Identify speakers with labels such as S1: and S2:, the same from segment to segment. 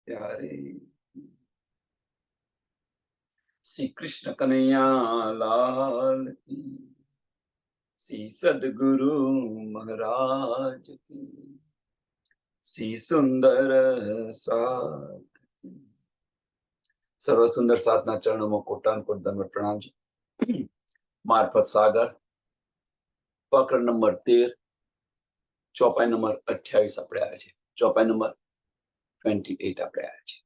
S1: ત્યારે શ્રી કૃષ્ણ કનૈયા લાલ કી, શ્રી સદગુરુ મહારાજ કી, શ્રી સુંદર સાથ કી. સર્વ સુંદર સાધના ચરણોમાં કોટાનકોટ દંડ પ્રણામ છે. મારફત સાગર પ્રકરણ નંબર 13, ચોપાઈ નંબર 28 આપણે આવ્યા છે. ચોપાઈ નંબર 28 આપણે આવ્યા છે.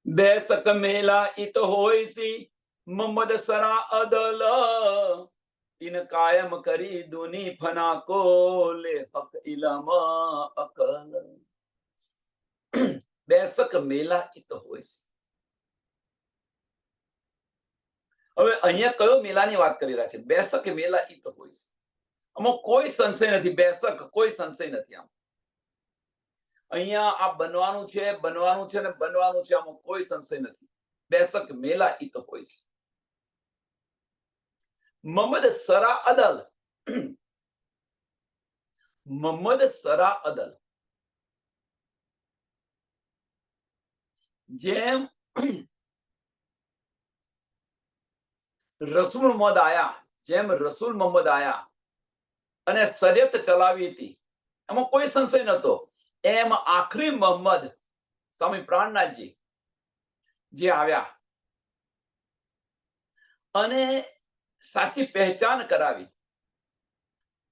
S1: બેસક મેલા ઈત હોય સી મોહમ્મદ સરા અદલ, તીન કાયમ કરી દુની ફના કો લે હક ઇલમ અકલ. બેસક મેલા ઈત હોય સી. હવે અહીંયા કયો મેલાની વાત કરી રહ્યા છે? બેસક મેલા ઈત હોય છે. આમાં કોઈ સંશય નથી. બેસક કોઈ સંશય નથી. આમ અહીંયા આ બનવાનું છે ને બનવાનું છે. આમાં કોઈ સંશય નથી. બેસક મેલા ઈત હોય છે. મોહમ્મદ સરા અદલ, મોહમ્મદ સરા અદલ જેમ રસૂલ મોહમ્મદ આયા, જેમ રસૂલ મોહમ્મદ આયા અને શરીયત ચલાવી હતી, એમાં કોઈ સંશય નતો. એમ આખરી મોહમ્મદ સ્વામી પ્રાણનાથજી જે આવ્યા અને સાચી પહેચાન કરાવી,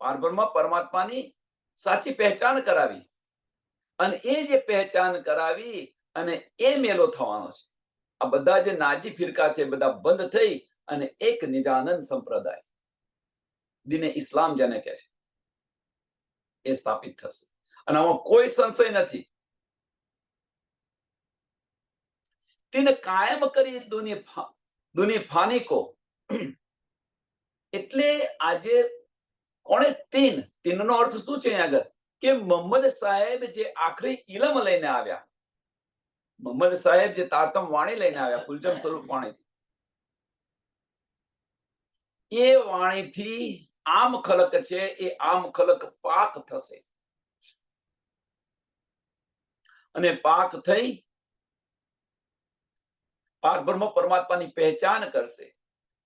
S1: પારબ્રહ્મ પરમાત્માની સાચી પહેચાન કરાવી, અને એ જે પહેચાન કરાવી અને એ મેલો થવાનો છે. આ બધા જે નાજી ફિરકા છે બધા બંધ થઈ અને એક નિજાનંદ સંપ્રદાય, દીને ઇસ્લામ જેને કહે છે, એ સ્થાપિત થશે. અને આમાં કોઈ સંશય નથી. તેને કાયમ કરી દુની ફાની કો. એટલે આજે કોણે તીનનો અર્થ શું છે? આગળ કે મોહમ્મદ સાહેબ જે આખરી ઇલમ લઈને આવ્યા, મોહમ્મદ સાહેબ જે તાતમ વાણી લઈને આવ્યા, કુલજમ સ્વરૂપ વાણી, એ વાણીથી આમ ખલક છે, એ આમ ખલક પાક થશે. અને પાક થઈ પારબ્રહ્મ પરમાત્માની પહેચાન કરશે.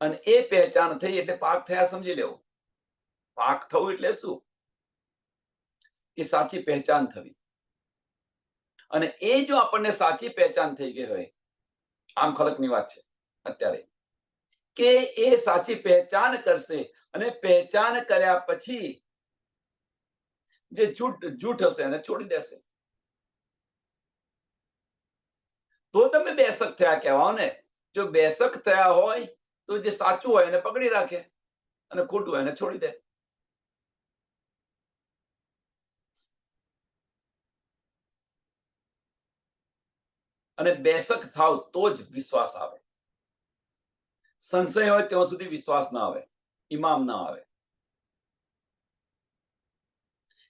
S1: અને એ પહેચાન થઈ એટલે પાક થયા સમજી લેવું. પાક થવું એટલે શું? એ સાચી પહેચાન થવી. અને એ જો આપણને સાચી પહેચાન થઈ ગઈ હોય, આમ ખલકની વાત છે અત્યારે, કે એ સાચી પહેચાન કરશે અને પહેચાન કર્યા પછી જે જૂઠ હશે એને છોડી દેશે. તો તમે બેસક થયા કહેવાઓ ને. જો બેસક થયા હોય તો જે સાચું હોય એને પકડી રાખે અને ખોટું હોય એને છોડી દે. અને બેસક થાવ તો જ વિશ્વાસ આવે. સંશય હોય ત્યાં સુધી વિશ્વાસ ના આવે, ઇમામ ના આવે.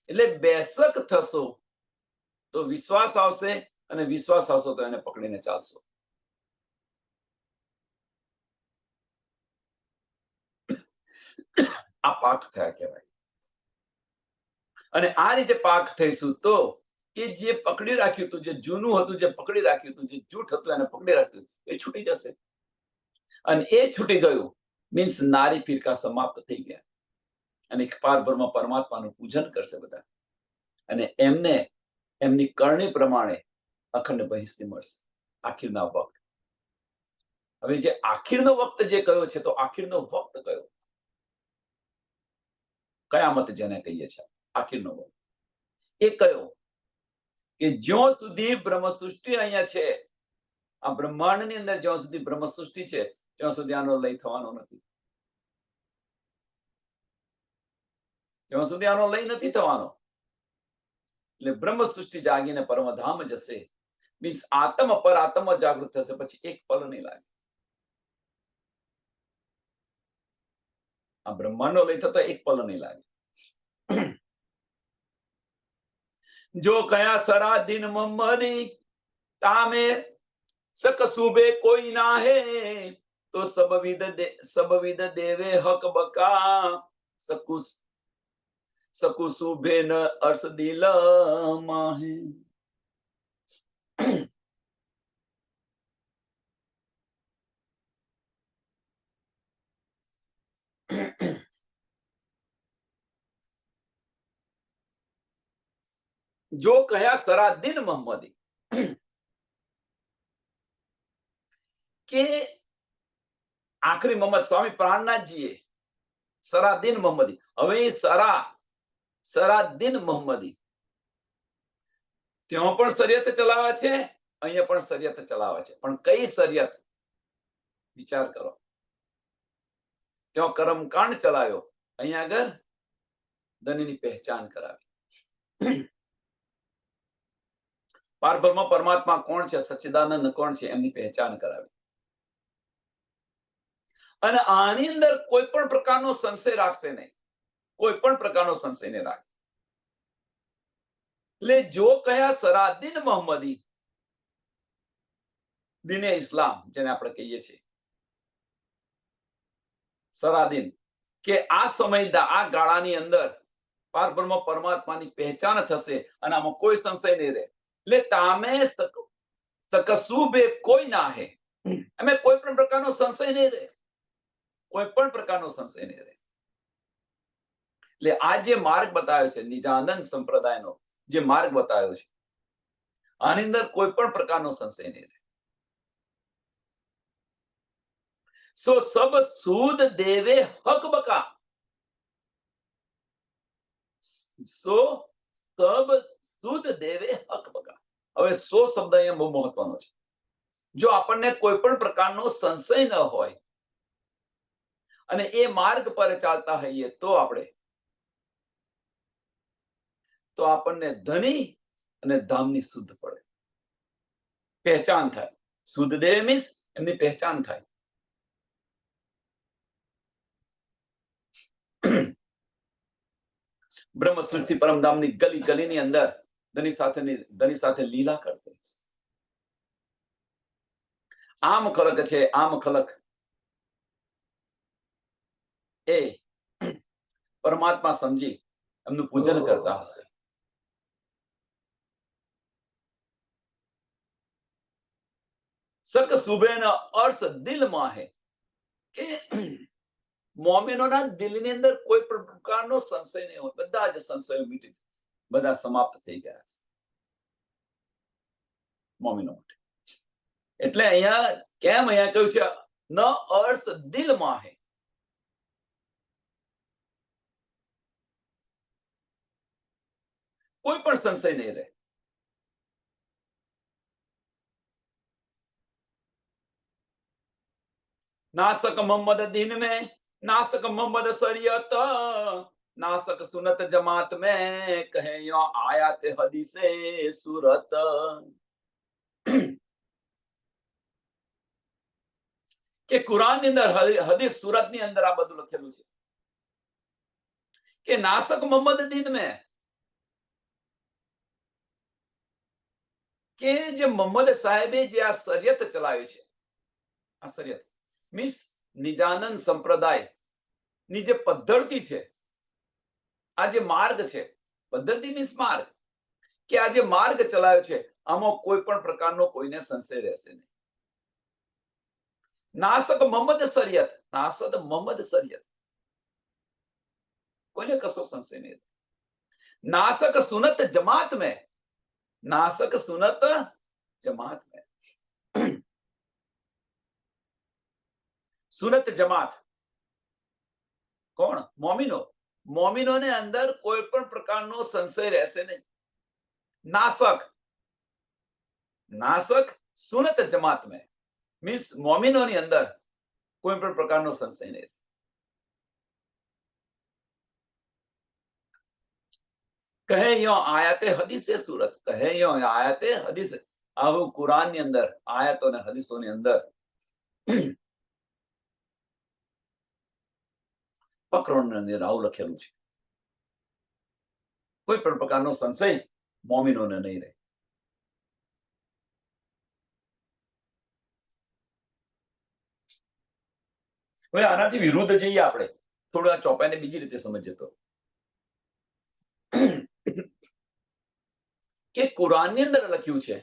S1: એટલે બેસક થશો તો વિશ્વાસ આવશે, અને વિશ્વાસ આવશો તો એને પકડીને ચાલશો. આ પાક થયા કહેવાય. અને આ રીતે પાક થઈશું તો કે જે પકડી રાખ્યું હતું, જે જૂનું હતું, જે પકડી રાખ્યું હતું, જે જૂઠ હતું એને પકડી રાખ્યું, એ છૂટી જશે. અને એ છૂટી ગયું મીન્સ નારી ફિરકા સમાપ્ત થઈ ગયા. અને પારબ્રહ્મ પરમાત્માનું પૂજન કરશે બધા. અને એમને એમની કરણી પ્રમાણે અખંડ બહિષ્ઠી મળશે. આખીરના વખત. હવે જે આખીરનો વખત જે કયો છે, તો આખીરનો વખત કયો? કયામત જેને કહીએ છીએ, આખીરનો વખત એ કયો? કે જ્યાં સુધી બ્રહ્મ સૃષ્ટિ અહીંયા છે, આ બ્રહ્માંડની અંદર જ્યાં સુધી બ્રહ્મ સૃષ્ટિ છે, ત્યાં સુધી આનો લય થવાનો નથી. ત્યાં સુધી આનો લય નથી થવાનો. એટલે બ્રહ્મ સૃષ્ટિ જાગીને પરમધામ જશે. મીન્સ આત્મ પર આત્મ જાગૃત થશે, પછી એક પલ નહીં લાગે. આ બ્રહ્માંડનો લય થતો એક પલ નહીં લાગે. જો કયા સરા દિન મોહમ્મદી તામે સક સુબે કોઈ ના હે, તો સબવિદ દેવે હક બકા સકુસ. सकु सुभे न अर्स दिल माहे। जो कया सरादीन मोहम्मदी के आखिरी मोहम्मद स्वामी प्राणनाथजीए सरादीन मोहम्मदी, હવે સરાદીન મોહમ્મદી ત્યાં પણ શરિયત ચલાવે છે, અહીંયા પણ શરિયત ચલાવે છે, પણ કઈ શરિયત વિચાર કરો. ત્યાં કર્મકાંડ ચલાવ્યો, અહીંયા આગળ ધનની પહેચાન કરાવી. પારબ્રહ્મ પરમાત્મા કોણ છે, સચ્ચિદાનંદ કોણ છે, એમની પહેચાન કરાવી. અને આની અંદર કોઈ પણ પ્રકારનો સંશય રાખશે નહીં, કોઈ પણ પ્રકારનો સંશય નહીં રાખે. એટલે જો કયા સરાદીન મોહમ્મદી દીને ઇસ્લામ જેને આપણે કહીએ છીએ સરાદીન, કે આ સમય આ ગાળાની અંદર પારબ્રહ્મ પરમાત્માની પહેચાન થશે અને આમાં કોઈ સંશય નહીં રહે. એટલે તામે સકસુબે કોઈ ના હે, અમે કોઈ પણ પ્રકારનો સંશય નહીં રહે, કોઈ પણ પ્રકારનો સંશય નહીં રહે. એટલે આ જે માર્ગ બતાવ્યો છે, નિજાનંદ સંપ્રદાયનો જે માર્ગ બતાવ્યો છે, આની અંદર કોઈ પણ પ્રકારનો સંશય નહીં રહે. સો સબ સૂદ દેવે હક બકા, સો સબ સૂદ દેવે હક બકા. હવે સો શબ્દ અહીંયા બહુ મહત્વનો છે. જો આપણને કોઈ પણ પ્રકારનો સંશય ન હોય અને એ માર્ગ પર ચાલતા હોઈએ તો આપણને ધની અને ધામની શુદ્ધ પડે, પહેચાન થાય. શુદ્ધ દેવ મીન્સ એમની પહેચાન થાય. બ્રહ્મ સૃષ્ટિ પરમધામની ગલી ગલીની અંદર ધની સાથે લીલા કરતે. આમ ખલક છે, આમ ખલક એ પરમાત્મા સમજી એમનું પૂજન કરતા હશે. સક સુબેના અર્થ દિલમાં હે, કે મોમિનોના દિલની અંદર કોઈ પણ પ્રકારનો સંશય નહીં હોય. બધા જ સંશયો મીટી, બધા સમાપ્ત થઈ ગયા છે મોમિનો માટે. એટલે અહીંયા કેમ અહીંયા કહ્યું છે ન અર્થ દિલમાં હે, કોઈ પણ સંશય નહીં રહે. नासक मोहम्मद दिन में, नासक मोहम्मद शरीयत, नासक सुनत जमात में, कहे यो आया ते हदीसे सूरत. કે કુરાન ની અંદર હદીસ સુરત ની અંદર આ બધું લખેલું છે કે નાસક મોહમ્મદ દીન में, કે જે મોહમ્મદ સાહેબે જે આ શરિયત ચલાવી છે, આ શરિયત મીન્સ નિજાનંદ સંપ્રદાય ની જે પદ્ધતિ છે, આ જે માર્ગ છે, પદ્ધતિ મીન્સ માર્ગ, કે આ જે માર્ગ ચલાવ્યો છે આમાં કોઈ પણ પ્રકારનો કોઈને સંશય રહેશે નહીં. નાસક મોહમ્મદ શરિયત, નાસક મોહમ્મદ શરિયત, કોઈને કશો સંશય નહીં. नासक सुनत जमात में, नासक सुनत जमात में. સુનત જમાત કોણ? મોમિનો. મોમિનોને અંદર કોઈ પણ પ્રકારનો સંશય રહેશે નહીં. નાસક, નાસક સુનત જમાત में मीन्स મોમિનોની અંદર કોઈ પણ પ્રકારનો સંશય નહીં. કહે યો આયાતે હદીસે સુરત, કહે યો આયાતે હદીસ. આવું કુરાનની અંદર આયાતો અને હદીસોની અંદર પકડોની અંદર આવું લખેલું છે. કોઈ પણ પ્રકારનો સંશય મોમિનોને નહીં રહે. હવે આનાથી વિરુદ્ધ જઈએ આપણે, થોડું આ ચોપાઈને બીજી રીતે સમજીએ તો કે કુરાનની અંદર લખ્યું છે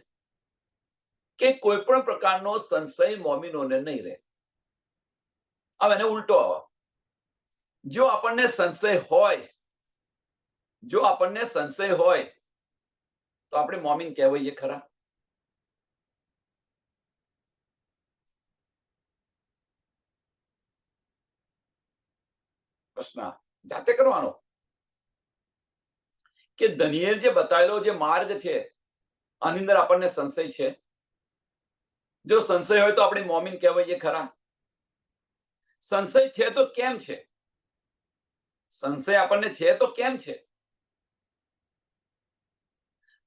S1: કે કોઈ પણ પ્રકારનો સંશય મોમીનોને નહીં રહે. હવે એને ઉલટો આવો, જો આપણને સંશય હોય તો આપણે મોમીન કહેવાઈએ ખરા? પ્રશ્ન જાતે કરવાનો કે દનિયેલ જે બતાવેલો જે માર્ગ છે આની અંદર આપણને સંશય છે? જો સંશય હોય તો આપણે મોમીન કહેવાઈએ ખરા? સંશય છે તો કેમ છે? સંશય આપણને છે તો કેમ છે?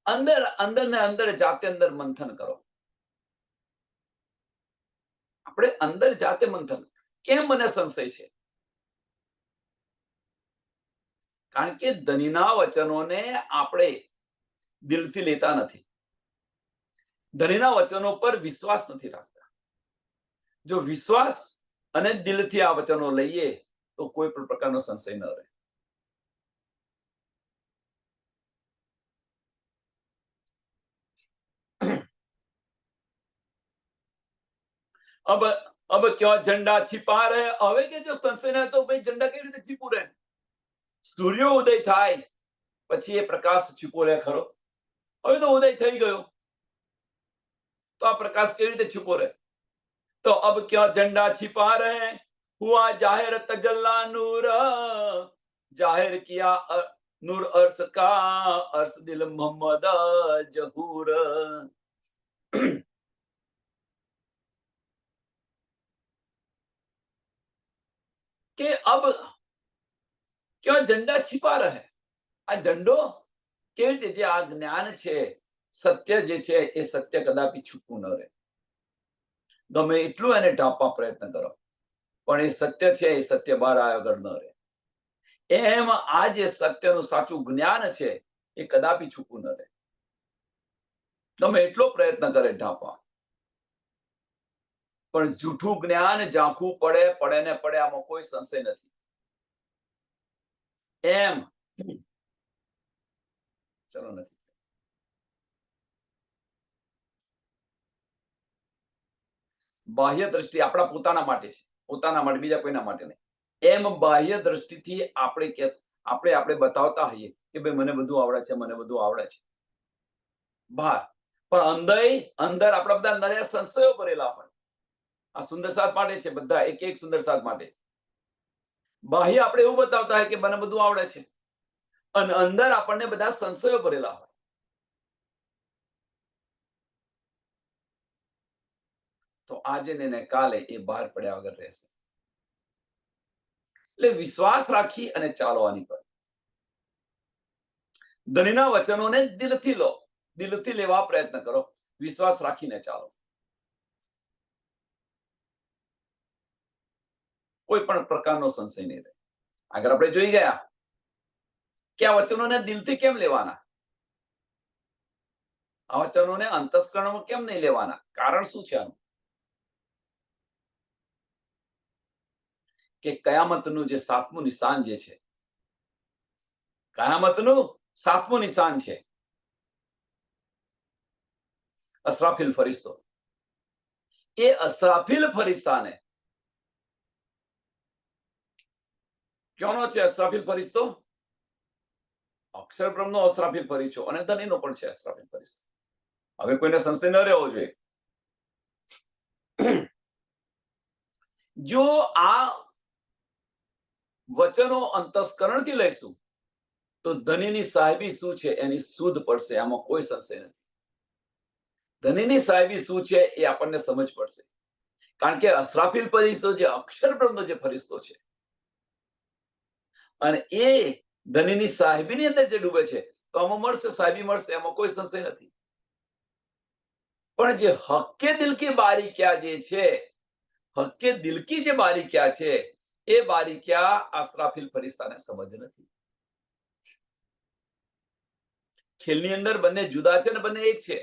S1: અંદર ને અંદર જાતે અંદર મંથન કરો. આપણે અંદર જાતે મંથન, કેમ મને સંશય છે? કારણ કે ધનીના વચનોને આપણે દિલથી લેતા નથી, ધનીના વચનો પર વિશ્વાસ નથી રાખતા. જો વિશ્વાસ અને દિલથી આ વચનો લઈએ તો કોઈ પણ પ્રકારનો સંશય ન રહે. अब क्यों झंडा छिपा रहे? હવે કે જો સંશય ન તો ભાઈ ઝંડા કેવી રીતે છીપું રહે? સૂર્ય ઉદય થાય પછી એ પ્રકાશ છીપો રહે ખરો? હવે તો ઉદય થઈ ગયો તો આ પ્રકાશ કેવી રીતે છુપો રહે? તો અબ ક્યાં ઝંડા छिपा रहे? हुआ जाहिर तजल्ला नूर, जाहिर किया नूर अर्श का, अर्श दिल मोहम्मद जहूर. કે અબ ક્યાં ઝંડા छिपा रहे? આ ઝંડો કેવી રીતે, જે આ જ્ઞાન છે, સત્ય જે છે એ સત્ય કદાપી છુપવું ન રહે. ગમે એટલું એને ઢાંપવા પ્રયત્ન કરો પણ એ સત્ય છે, એ સત્ય બહાર આગળ ન રહે. એમ આ જે સત્યનું સાચું જ્ઞાન છે એ કદાપી છુપવું ન રહે. ગમે એટલો પ્રયત્ન કરે ઢાંપવા, પણ જૂઠું જ્ઞાન ઝાંખું પડે ને પડે, આમાં કોઈ સંશય નથી. એમ ચલો નથી. બાહ્ય દ્રષ્ટિ આપણા પોતાના માટે છે, પોતાના માટે, બીજા કોઈના માટે નહીં. એમ બાહ્ય દ્રષ્ટિથી આપણે બતાવતા હોઈએ કે ભાઈ મને બધું આવડે છે, મને બધું આવડે છે બહાર, પણ અંદર આપણા બધા નર્યા સંશયો ભરેલા હોય. આ સુંદર સાથ માટે છે, બધા એક સુંદર સાથ માટે. બાહ્ય આપણે એવું બતાવતા હોય કે મને બધું આવડે છે, અને અંદર આપણને બધા સંશયો ભરેલા હોય. તો આજે ને કાલે એ બહાર પડ્યા વગર રહેશે. એટલે વિશ્વાસ રાખી અને ચાલો આની પર. ધનીના વચનોને દિલથી લો, દિલથી લેવા પ્રયત્ન કરો, વિશ્વાસ રાખીને ચાલો. કોઈ પણ પ્રકારનો સંશય નહીં રહે. આગળ આપણે જોઈ ગયા કે આ વચનોને દિલથી કેમ લેવાના, આ વચનોને અંતસ્કરણમાં કેમ નહીં લેવાના, કારણ શું છે આનું? કે કયામતનું જે સાતમું નિશાન જે છે, કયામતનું સાતમું નિશાન છે અસરાફીલ ફરિશ્તો. એ અસરાફીલ ફરિશ્તાને, ક્યાંનો છે અસરાફીલ ફરિશ્તો? અક્ષર બ્રહ્મનો અસરાફીલ ફરિશ્તો અને ધનીનો પણ છે અસરાફીલ ફરિશ્તો. હવે કોઈને સંશય ન રહેવો જોઈએ. જો આ વચનો અંતસ્કરણથી લઈશું તો ધનીની સાહેબી શું છે એની સુધ પડશે, આમાં કોઈ સંશય નથી. ધનીની સાહેબી શું છે એ આપણને સમજ પડશે, કારણ કે અસરાફીલ ફરિશ્તો જે અક્ષર બ્રહ્મનો જે ફરિશ્તો છે, અને એ ધનીની સાહેબીની અંદર જે ડૂબે છે, તો આમાં મળશે, સાહેબી મળશે, એમાં કોઈ સંશય નથી. પણ જે હક્કે દિલ કી બારીક્યા જે છે, હક્કે દિલ કી જે બારીક્યા છે, એ બારીક્યા અસરાફીલ ફરિશ્તાને સમજ નથી. ખેલની અંદર બંને જુદા છે ને બંને એક છે.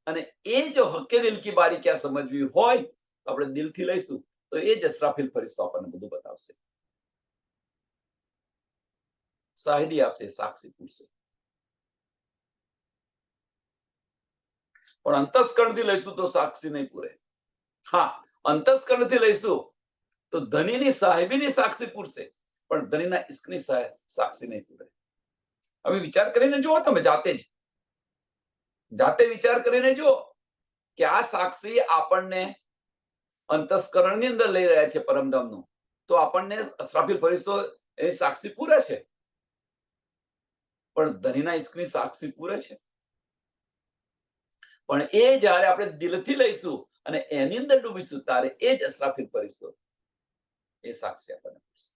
S1: અને એ જો હક્કે દિલ કી બારીક્યા સમજવી હોય તો આપણે દિલથી લઈશું તો એ જ અસરાફીલ ફરિશ્તો આપણને બધું બતાવશે. શાહિદી આપશે, સાક્ષી પૂરશે. પણ અંતસ્કરણથી લઈશું તો સાક્ષી નહીં પૂરે. હા, અંતસ્કરણથી લઈશું તો ધનીની સાહેબીની સાક્ષી પૂરશે, પણ ધનીના ઇશ્કની સાક્ષી નહીં પૂરે. હવે વિચાર કરીને જુઓ, તમે જાતે વિચાર કરીને જુઓ કે આ સાક્ષી આપણને અંતસ્કરણની અંદર લઈ રહ્યા છે પરમધામનું, તો આપણને અસરાફીલ ફરિશ્તો એ સાક્ષી પૂરે છે, પણ ધનીના ઇશ્કની સાક્ષી પૂરે છે. પણ એ જ્યારે આપણે દિલથી લઈશું અને એની અંદર ડૂબીશું, ત્યારે એ જ અસરાફીલ ફરિશ્તો એ સાક્ષી આપણને પૂરશે.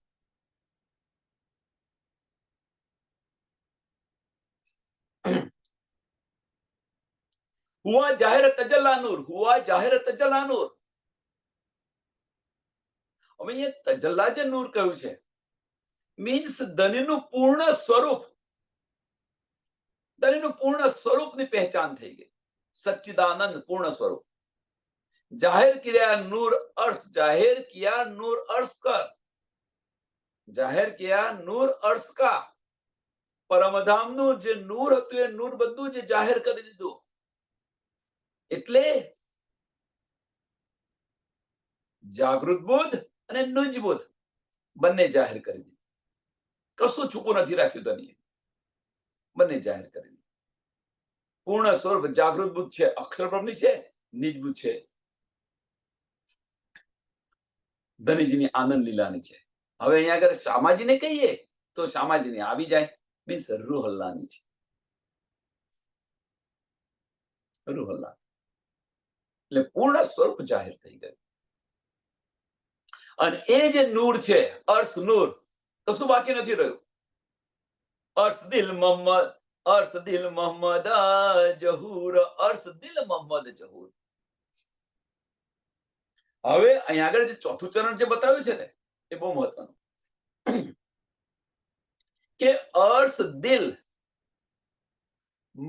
S1: હુઆ જાહેર તજલ્લા નૂર, હુઆ જાહેર તજલ્લા નૂર. હવે એ તજલ્લા જે નૂર કહ્યું છે, મીન્સ ધનીનું પૂર્ણ સ્વરૂપ, ધનીનું પૂર્ણ સ્વરૂપની પહેચાન થઈ ગઈ. સચ્ચિદાનંદ પૂર્ણ સ્વરૂપ. જાહેર કિયા નૂર અર્શ, જાહેર કિયા નૂર અર્શ કર, જાહેર કિયા નૂર અર્શ કા. પરમધામનું જે નૂર હતું એ નૂર બધું જે જાહેર કરી દીધું. એટલે જાગૃત બુદ્ધ અને નુજ બુદ્ધ બંને જાહેર કરી દીધું. કશું છૂપું નથી રાખ્યું ધનીએ, બંને જાહેર કરી દીધું. પૂર્ણ સ્વરૂપ જાગૃત બુદ્ધ છે, અક્ષર બ્રહ્મની છે, નિજ બુદ્ધ છે, ધનીજીની આનંદ લીલાની છે. હવે અહીંયા આગળ શામાજીને કહીએ તો શામાજીની આવી જાય, મીન્સ રૂહલ્લાની છે, રૂહલ્લા. એટલે પૂર્ણ સ્વરૂપ જાહેર થઈ ગયું. અને એ જે નૂર છે, અર્શ નૂર, કશું બાકી નથી રહ્યું. અર્શ દિલ મોહમ્મદ, અર્શ દિલ મોહમ્મદ જહૂર, અર્શ દિલ મોહમ્મદ જહૂર. હવે અહીંયા આગળ જે ચોથું ચરણ જે બતાવ્યું છે ને, એ બહુ મહત્વનું, કે અર્શ દિલ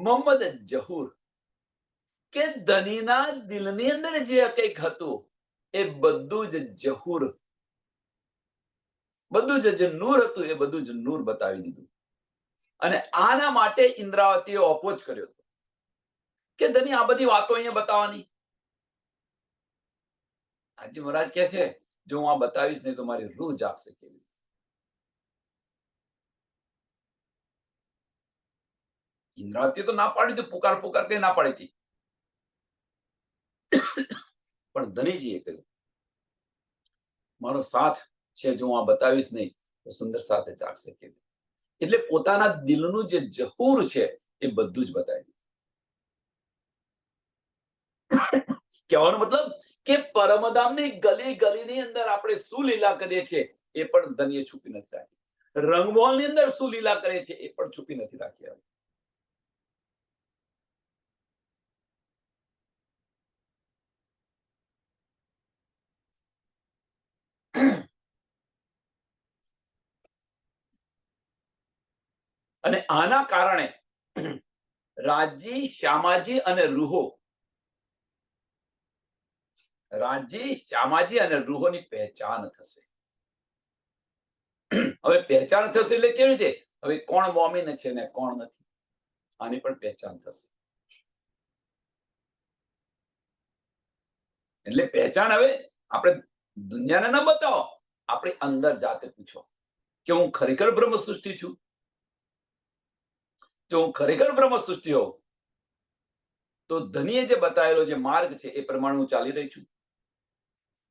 S1: મોહમ્મદ જહૂર, કે ધનીના દિલની અંદર જે કંઈક હતું એ બધું જ જહૂર, બધું જે નૂર હતું એ બધું જ નૂર બતાવી દીધું. અને આના માટે ઇન્દ્રાવતીએ ઓપોઝ કર્યો હતો કે ધની આ બધી વાતો અહીંયા બતાવવાની. આજે મહારાજ કહે છે, જો હું આ બતાવીશ નહીં તો મારી રૂહ જાગશે કેવી રીતે? ઇન્દ્રાવતીએ તો ના પાડી હતી, પુકાર પુકાર કે ના પાડી હતી. પણ ધનીજીએ કહ્યું, મારો સાથ છે, જો હું આ બતાવીશ નહીં તો સુંદર સાથે જાગશે કેવી? એટલે પોતાના દિલનું જે જહૂર છે એ બધું જ બતાવી દીધું. કહેવાનો મતલબ કે પરમધામની ગલી ગલીની અંદર આપણે શું લીલા કરીએ છીએ એ પણ ધનીએ છુપી નથી રાખી. રંગમોહલની અંદર શું લીલા કરીએ છીએ એ પણ છુપી નથી રાખી. અને આના કારણે રાજી, શ્યામાજી અને રૂહો, રાજી, શ્યામાજી અને રૂહોની પહેચાન થશે. હવે પહેચાન થશે એટલે કેવી રીતે? હવે કોણ મોમીન છે ને કોણ નથી, આની પણ પહેચાન થશે. એટલે પહેચાન હવે આપણે દુનિયાને ન બતાવો, આપણે અંદર જાતે પૂછો કે હું ખરેખર બ્રહ્મ સૃષ્ટિ છું. જો હું ખરેખર બ્રહ્મ સૃષ્ટિ હોઉં તો ધનીએ જે બતાવેલો જે માર્ગ છે એ પ્રમાણે હું ચાલી રહી છું.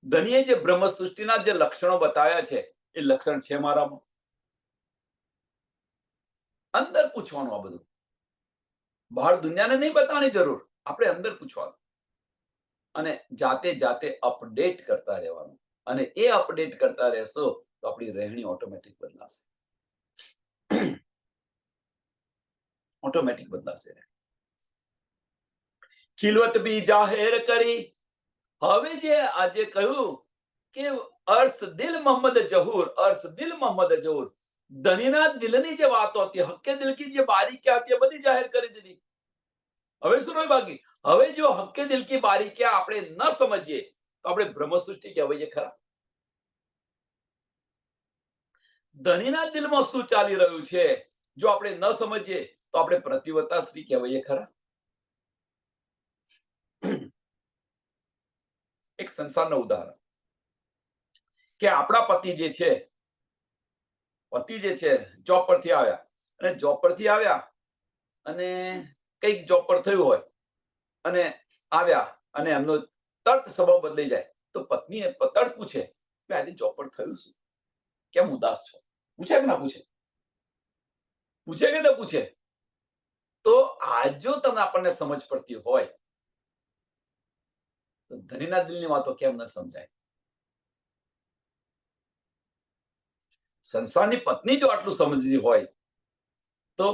S1: ધનીએ જે બ્રહ્મ સૃષ્ટિના જે લક્ષણો બતાવ્યા છે એ લક્ષણ છે મારામાં. અંદર પૂછવાનું આ બધું, બહાર દુનિયાને નહીં બતાવવાની જરૂર, આપણે અંદર પૂછવાનું અને જાતે જાતે અપડેટ કરતા રહેવાનું. અને એ અપડેટ કરતા રહેશો તો આપણી રહેણી ઓટોમેટિક બદલાશે, ઓટોમેટિક બદલાશે. ખિલવત બી જાહેર કરી. હવે જે આજે કહ્યું કે અર્શ દિલ મોહમ્મદ જહૂર, અર્શ દિલ મોહમ્મદ જહૂર, ધનીના દિલની જે વાતો હતી, હક્કે દિલ કી જે બારીકિયા હતી એ બધી જાહેર કરી દીધી. હવે શું રહ્યું બાકી? હવે જો હક્કે દિલ કી બારીકિયા આપણે ન સમજીએ તો આપણે બ્રહ્મ સૃષ્ટિ કહેવાય ખરા? ધણીના દિલમાં શું ચાલી રહ્યું છે જો આપણે ન સમજીએ તો આપણે પ્રતિવતા સ્ત્રી કહેવાઈએ ખરા. એક સંસારનું ઉદાહરણ કે આપણા પતિ જે છે જોબ પરથી આવ્યા, અને જોબ પરથી આવ્યા અને કંઈક જોબ પર થયું હોય અને આવ્યા અને એમનો તર્ક સ્વભાવ બદલાઈ જાય તો પત્ની તર્ક પૂછે કે આજે જોબ પર થયું શું, કેમ ઉદાસ છો? પૂછે કે ના પૂછે? પૂછે કે ના પૂછે? તો આજ જો તમને આપણને સમજ પડતી હોય તો ધણીના દિલની વાતો કેમ ન સમજાય? સંસારની પત્ની જો આટલું સમજતી હોય તો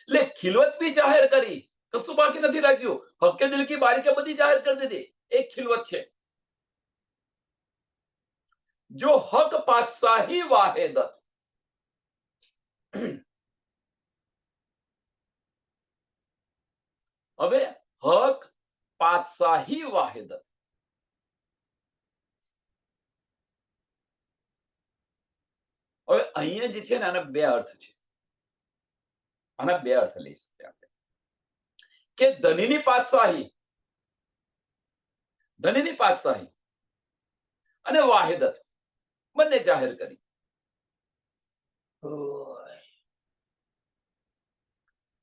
S1: એટલે ખિલવત બી જાહેર કરી, કશું બાકી નથી રાખ્યું. હક્કે દિલ કી બારીકે બધી જાહેર કરી દીધી. એક ખિલવત છે. જો હક પાતશાહી વાહેદત, હવે હક પાતશાહી વાહેદત, હવે અહીંયા જે છે ને આના બે અર્થ છે. આના બે અર્થ લઈ શકીએ આપણે કે ધણીની પાતશાહી અને વાહેદત બંને જાહેર કરી.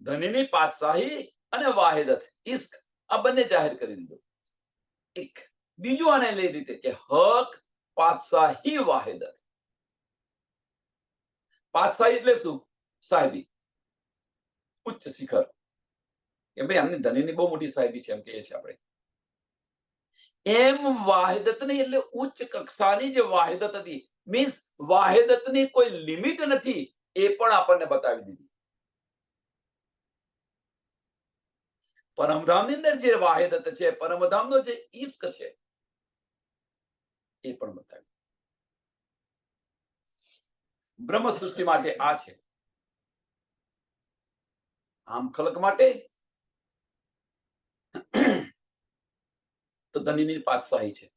S1: ધણીની પાતશાહી અને વાહેદત ઇશ્ક આ બંને જાહેર કરી દીધું. એક બીજું આને લઈ રીતે કે હક પાતશાહી વાહેદત. પાતશાહી એટલે શું? સાહેબી, ઉચ્ચ શિખર, કે ભાઈ આમની ધણીની બહુ મોટી સાહેબી છે એમ કહીએ છીએ આપણે. એમ વાહેદતની એટલે ઉચ્ચ કક્ષાની જે વાહેદત હતી, મીન્સ વાહેદતની કોઈ લિમિટ નથી, એ પણ આપણને બતાવી દીધી. પરમધામની અંદર જે વાહેદત છે, પરમધામનો જે ઇશ્ક છે, એ પણ બતાવ્યું. બ્રહ્મ સૃષ્ટિ માટે આ છે. આમ ખલક માટે તો ધણીની પાતશાહી છે.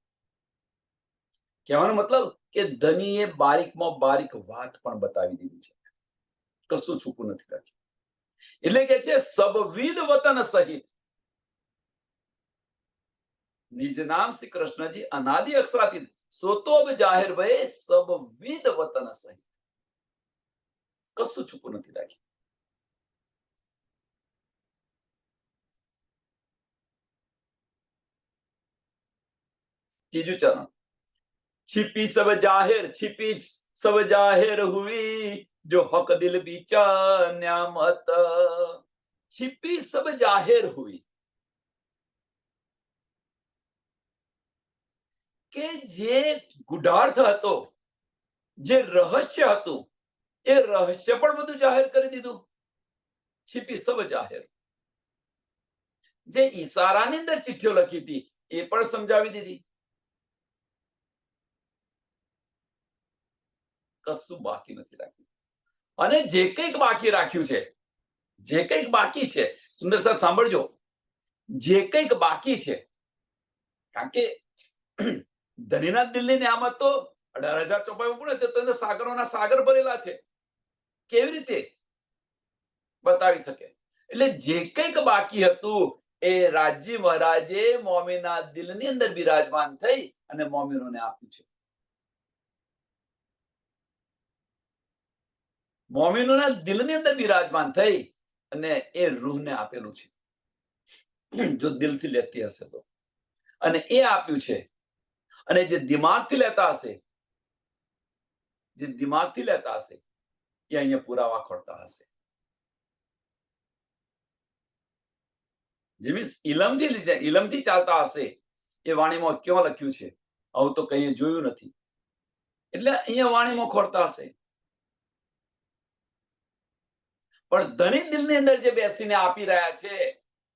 S1: કહેવાનો મતલબ કે ધણીએ બારીકમાં બારીક વાત પણ બતાવી દીધી છે, કશું છૂપું નથી રાખ્યું. એટલે કે છે સબવિધ વતન સહિત, નિજ નામ શ્રી કૃષ્ણજી અનાદિ અક્ષરાતીત સોતોબ જાહેર ભય સબવિધ વતન સહિત, કશું છૂપું નથી રાખ્યું. ત્રીજું ચરણ, छिपी सब जाहिर हुई जो हक दिल बीचा न्यामत. छिपी सब जाहिर हुई કે જે ગુઢાર્થ હતો, જે રહસ્ય હતું, એ રહસ્ય પણ બધું જાહેર કરી દીધું. छिपी सब जाहिर, જે ઈશારાની અંદર ચિઠ્ઠીઓ લખી હતી એ પણ સમજાવી દીધી. કશું બાકી નથી રાખ્યું. અને જે કંઈક બાકી રાખ્યું છે, જે કંઈક બાકી છે, સુંદર સાહેબ સાંભળજો, જે કંઈક બાકી છે, કારણ કે ધણીના દિલની નિયામત તો 18,000 ચોપાઈમાં પૂરે તો સાગરોના સાગર ભરેલા છે. કેવી રીતે બતાવી શકે? એટલે જે કંઈક બાકી હતું એ રાજી મહારાજે મોમીના દિલની અંદર બિરાજમાન થઈ અને મોમીનોને આપ્યું છે. મોમીનોના દિલની અંદર બિરાજમાન થઈ અને એ રૂહને આપેલું છે, જો દિલથી લેતી હશે તો. અને એ આપ્યું છે. અને જે દિમાગથી લેતા હશે એ અહીંયા પુરાવા ખોરતા હશે. જે મીન્સ ઇલમથી ચાલતા હશે એ વાણીમાં ક્યાં લખ્યું છે, આવું તો કઈ જોયું નથી, એટલે અહીંયા વાણીમાં ખોરતા હશે. પણ ધણી દિલની અંદર જે બેસીને આપી રહ્યા છે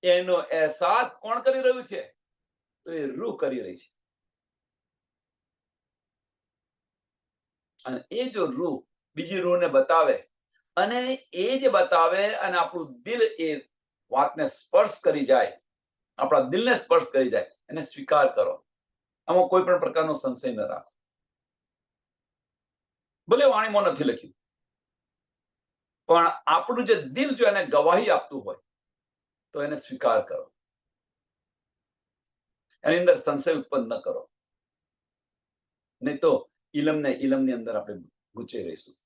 S1: એનો અહેસાસ કોણ કરી રહ્યું છે? તો એ રૂહ કરી રહી છે. અને એ જો રૂહ બીજી રૂહને બતાવે, અને એ જે બતાવે અને આપણું દિલ એ વાતને સ્પર્શ કરી જાય, આપણા દિલને સ્પર્શ કરી જાય, એને સ્વીકાર કરો. આમાં કોઈ પણ પ્રકારનો સંશય ન રાખો. ભલે વાણીમાં નથી લખ્યું, પણ આપણું જે દિલ જો એને ગવાહી આપતું હોય તો એને સ્વીકાર કરો, એની અંદર સંશય ઉત્પન્ન ન કરો, નહીં તો ઇલમની અંદર આપણે ગુચે રહીશું,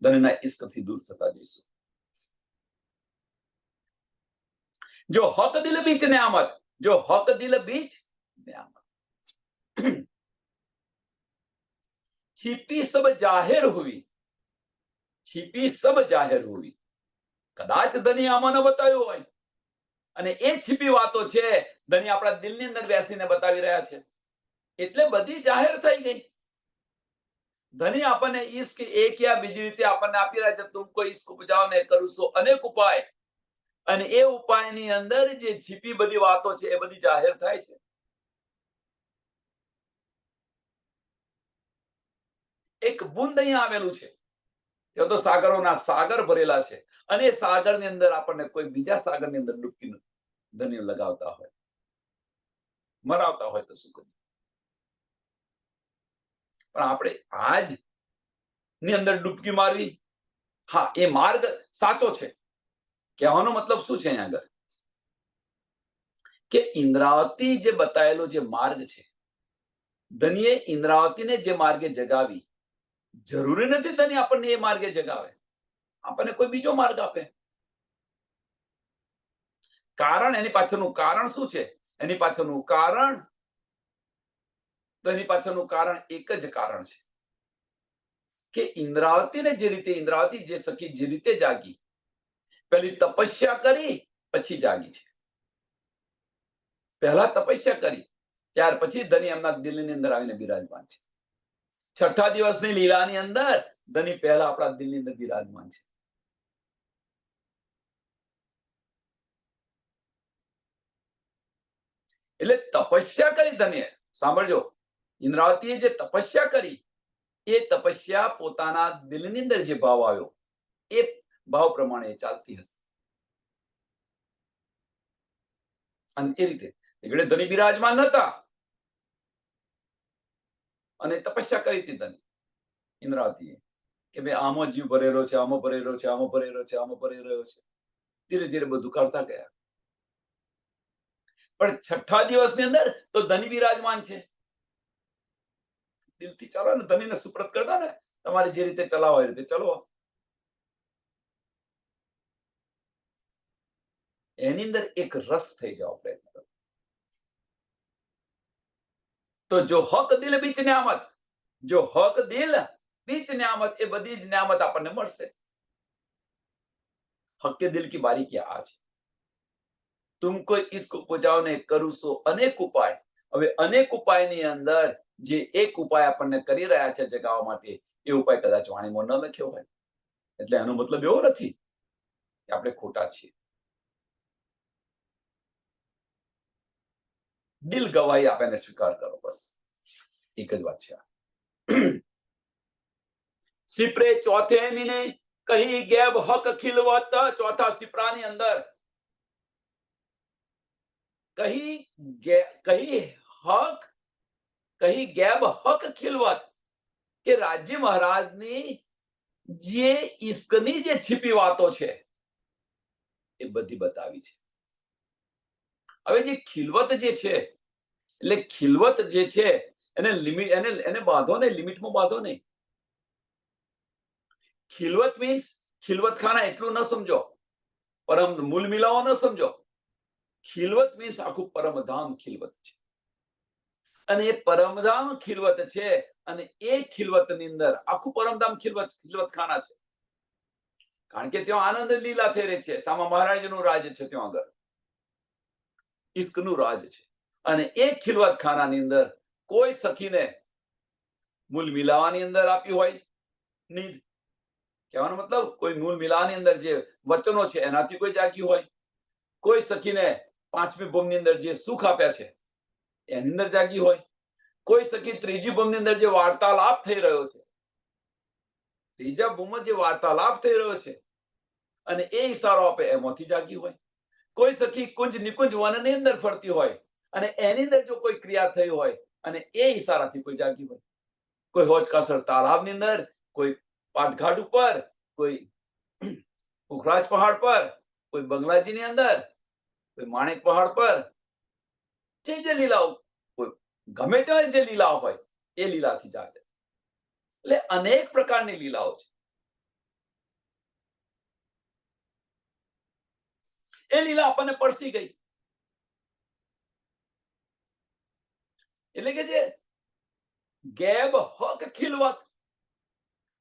S1: ધનના ઇશ્કથી દૂર થતા જઈશું. જો હક દિલ બીચ નેમત, જો હક દિલ બીચ નેમત, छिपी सब जाहिर हुई, छिपी सब जाहिर हुई. કદાચ ધની આમાં ન બતાવ્યું હોય, અને એ છીપી વાતો છે ધની આપણા દિલની અંદર બેસીને બતાવી રહ્યા છે, એટલે બધી જાહેર થઈ ગઈ. ધની આપણને ઈશ્ક એક યા બીજી રીતે આપણને આપી રહ્યા છે. તુમકો ઈશ્ક ઉપજાઓ ને કરું છું અનેક ઉપાય, અને એ ઉપાયની અંદર જે છીપી બધી વાતો છે એ બધી જાહેર થાય છે. એક બુંદ અહીંયા આવેલું છે, ત્યાં તો સાગરોના સાગર ભરેલા છે, અને એ સાગરની અંદર આપણને કોઈ બીજા સાગરની અંદર ડૂબકી ધની લગાવતા હોય, મરાવતા હોય તો શું કરીએ? પણ આપણે આજ ની અંદર ડૂબકી મારવી, હા, એ માર્ગ સાચો છે. કહેવાનો મતલબ શું છે અહીંયા આગળ? કે ઇન્દ્રાવતી જે બતાવેલો જે માર્ગ છે, ધનીએ ઇન્દ્રાવતીને જે માર્ગે જગાવી, જરૂરી નથી ધની આપણને એ માર્ગે જગાવે, આપણને કોઈ બીજો માર્ગ આપે. કારણ, એની પાછળનું કારણ શું છે? એની પાછળનું કારણ, તો એની પાછળનું કારણ એક જ કારણ છે કે ઇન્દ્રાવતીને જે રીતે, ઇન્દ્રાવતી જે સખી જે રીતે જાગી, પેલી તપસ્યા કરી પછી જાગી છે. પહેલા તપસ્યા કરી, ત્યાર પછી ધની એમના દિલની અંદર આવીને બિરાજમાન છે. છઠ્ઠા દિવસની લીલાની અંદર ધની પહેલા આપણા દિલની અંદર બિરાજમાન છે. એટલે તપસ્યા કરી ધનીએ, સાંભળજો, ઇન્દ્રાવતીએ જે તપસ્યા કરી, એ તપસ્યા પોતાના દિલની અંદર જે ભાવ આવ્યો એ ભાવ પ્રમાણે ચાલતી હતી, અને એ રીતે એટલે ધની બિરાજમાન નતા, અને તપસ્યા કરી હતી ધની ઇન્દ્રાવતીએ કે ભાઈ આમાં જીવ ભરેલો છે, આમાં ભરેલો છે, આમાં ભરેલો છે, આમાં ભરી રહ્યો છે. ધીરે ધીરે બધું કરતા ગયા, પણ છઠ્ઠા દિવસની અંદર તો ધની બિરાજમાન છે. દિલથી ચાલો ને, ધનીને સુપ્રત કરતા ને, તમારે જે રીતે ચલાવો એ રીતે ચલો. એની અંદર એક રસ થઈ જાઓ, પ્રયત્ન કરો. તો જો હક દિલ બીચ ન્યામત, જો હક દિલ બીચ ન્યામત, એ બધી જ ન્યામત આપણને મળશે. હક કે દિલ की बारी क्या आज, तुमको इसको उपजाओ ने करूं सो अनेक उपाय. હવે અનેક ઉપાયની અંદર જે એક ઉપાય આપણને કરી રહ્યા છે જગાવવા માટે, એ ઉપાય કદાચ વાણીમાં ન લખ્યો હોય, એટલે એનો મતલબ એવો નથી કે આપણે ખોટા છીએ. દિલ ગવાહી આપે ને સ્વીકાર કરો, બસ એક જ વાત છે. સિપરે ચોથે મહિને કહી ગેબ હક ખીલવત, ચોથા સિપરાની અંદર કહી હક, કહી ગેબ હક ખીલવત, કે રાજ્ય મહારાજની જે ઈશ્કની જે છીપી વાતો છે એ બધી બતાવી છે. હવે જે ખિલવત જે છે, એટલે ખિલવત જે છે એને લિમિટ, એને બાંધો નહીં, લિમિટમાં બાંધો નહીં. ખિલવત મીન્સ ખિલવત ખાના એટલું ન સમજો, પરમ મૂલ મિલાવો ન સમજો. ખિલવત મીન્સ આખું પરમધામ ખિલવત છે, અને એ પરમધામ ખિલવત છે, અને એ ખિલવતની અંદર આખું પરમધામ ખિલવત ખાના છે. કારણ કે ત્યાં આનંદ લીલા થઈ રહી છે, સામા મહારાજનું રાજ છે, ત્યાં આગળ ઈશ્કનું રાજ છે. અને એ ખિલવત ખાનાની અંદર કોઈ સખીને મૂલ મિલાવાની અંદર આપ્યું હોય નીંદ, કહેવાનો મતલબ કોઈ મૂલ મિલાવાની અંદર જે વચનો છે એનાથી કોઈ જાગ્યું હોય, કોઈ સખીને પાંચમી ભૂમની અંદર જે સુખ આપ્યા છે એની અંદર જાગી હોય, કોઈ સખી ત્રીજી ભૂમની અંદર જે વાર્તાલાપ થઈ રહ્યો છે, ત્રીજા ભૂમમાં જે વાર્તાલાપ થઈ રહ્યો છે અને એ ઈશારો આપે એમાંથી જાગી હોય, કોઈ સખી કુંજ નિકુંજ વનની અંદર ફરતી હોય અને એની અંદર જો કોઈ ક્રિયા થઈ હોય અને એ ઈશારાથી કોઈ જાગી હોય, કોઈ હોજ કાસર તાલાબની અંદર, કોઈ પાટઘાટ ઉપર, કોઈ પુખરાજ પહાડ પર, કોઈ બંગલાજીની અંદર, કોઈ માણેક પહાડ પર, જે લીલાઓ, કોઈ ગમે તે જે લીલાઓ હોય એ લીલાથી જાગે. એટલે અનેક પ્રકારની લીલાઓ છે. એ લીલા આપણને પડતી ગઈ. એટલે કે જે ગેબ હક ખિલવત,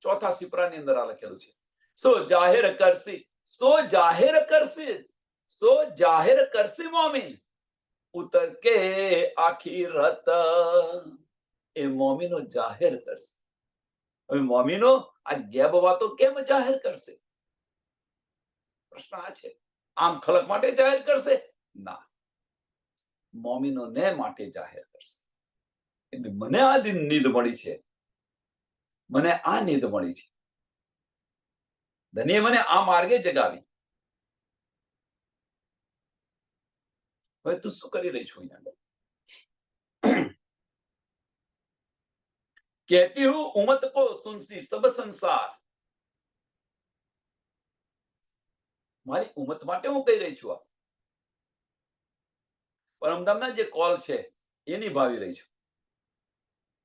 S1: ચોથા સિપરાની અંદર આ લખેલું છે. સો જાહેર કરસી, સો જાહેર કરસી, સો જાહેર કરસી મોમીન ઉતર કે આખીરત. એ મોમીનો જાહેર કરશે. હવે મોમીનો આ ગેબ વાતો કેમ જાહેર કરશે? પ્રશ્ન આ છે. આમ ખલક માટે જાહેર કરશે? ના, મોમીનોને માટે જાહેર કરશે. એટલે મને આ નીંદ મળી છે, મને આ નીંદ મળી છે, ધનીએ મને આ માર્ગે જગાવી. હવે તું શું કરી રહી છું? કહેતી હું ઉમત કો સુનસી સબ સંસાર. મારી ઉમત માટે હું કહી રહી છું. પરમધામના જે કોલ છે એ નિભાવી રહી છું,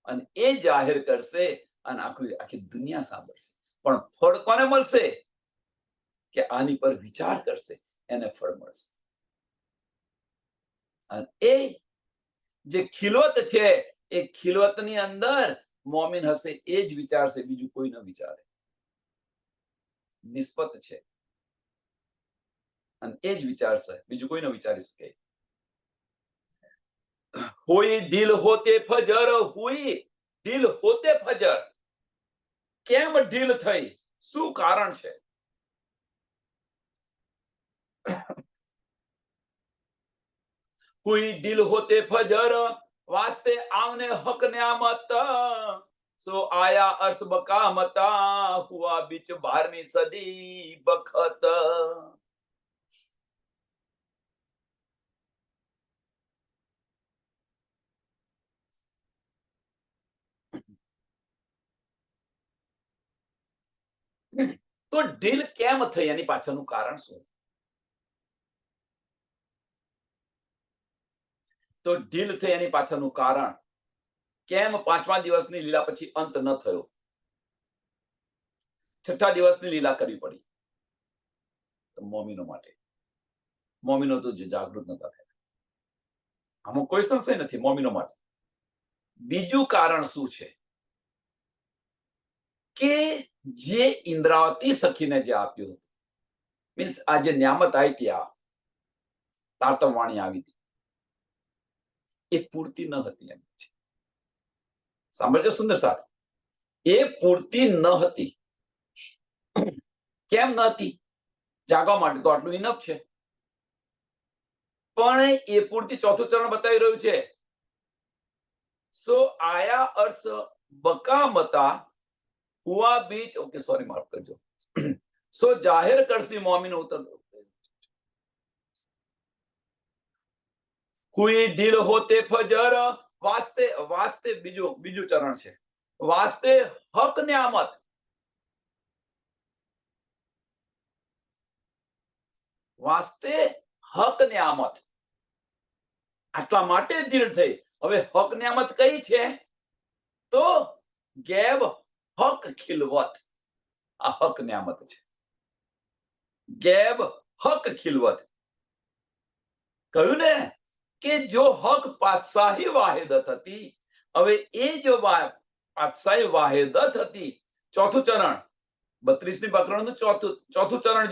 S1: અને એ જાહેર કરશે અને આખી દુનિયા સાંભળશે. પણ ફળ કોને મળશે? કે આની પર વિચાર કરશે એને ફળ મળશે. અને એ જે ખિલવત છે એ ખિલવતની અંદર મોમીન હશે એ જ વિચારશે, બીજું કોઈ ન વિચારે. નિસ્બત છે અને એ જ વિચારશે, બીજું કોઈ ન વિચારી શકે. હુઈ દિલ હોતે ફજર, હુઈ દિલ હોતે ફજર. કેમ ઢીલ થઈ? શું કારણ છે? હુઈ દિલ હોતે ફજર વાસ્તે આવને હક ન્યામત. સો આયા અર્શ બકામતા હુઆ બીચ 12મી સદી બખત. તો ઢીલ કેમ થઈ? એની પાછળનું કારણ શું? તો ઢીલ થઈ એની પાછળનું કારણ, કેમ 5મા દિવસની લીલા પછી અંત ન થયો? 6ઠા દિવસની લીલા કરવી પડી. તો મોમીનો માટે. મોમીનો તો જે જાગૃત નતા થયા. આમાં કોઈ સંશય નથી. મોમીનો માટે. બીજું કારણ શું છે? કે જે ઇન્દ્રાવતી સખીને જે આપ્યું, મીન્સ આ જે ન્યામત આવી હતી, આ તારતમ વાણી આવી હતી, એ પૂરતી ન હતી. એમ છે. સાંભળજો સુંદર સાથ, એ પૂરતી ન હતી. કેમ ન હતી? જાગવા માટે તો આટલું ઇનફ છે, પણ એ પૂરતી ચોથું ચરણ બતાવી રહ્યું છે. સો આયા અર્થ બકામતા હુઆ બીચ, ઓકે સોરી માફ કરજો, સો જાહેર કરસી મોમીન ઉતર. હુઈ ઢીલ હોતે ફજર વાસ્તે, વાસ્તે બીજું ચરણ છે. વાસ્તે હક ન્યામત. વાસ્તે હક ન્યામત. આટલા માટે ઢીલ થઈ. હવે હક ન્યામત કઈ છે? તો ગેબ હક ખિલવત. આ હક ન્યામત છે. ગેબ હક ખિલવત. કહ્યું ને કે જો હક પાતશાહી વાહિદત હતી, હવે એ જો પાતશાહી વાહિદત હતી, ચોથું ચરણ 32મી પ્રકરણનું ચોથું ચરણ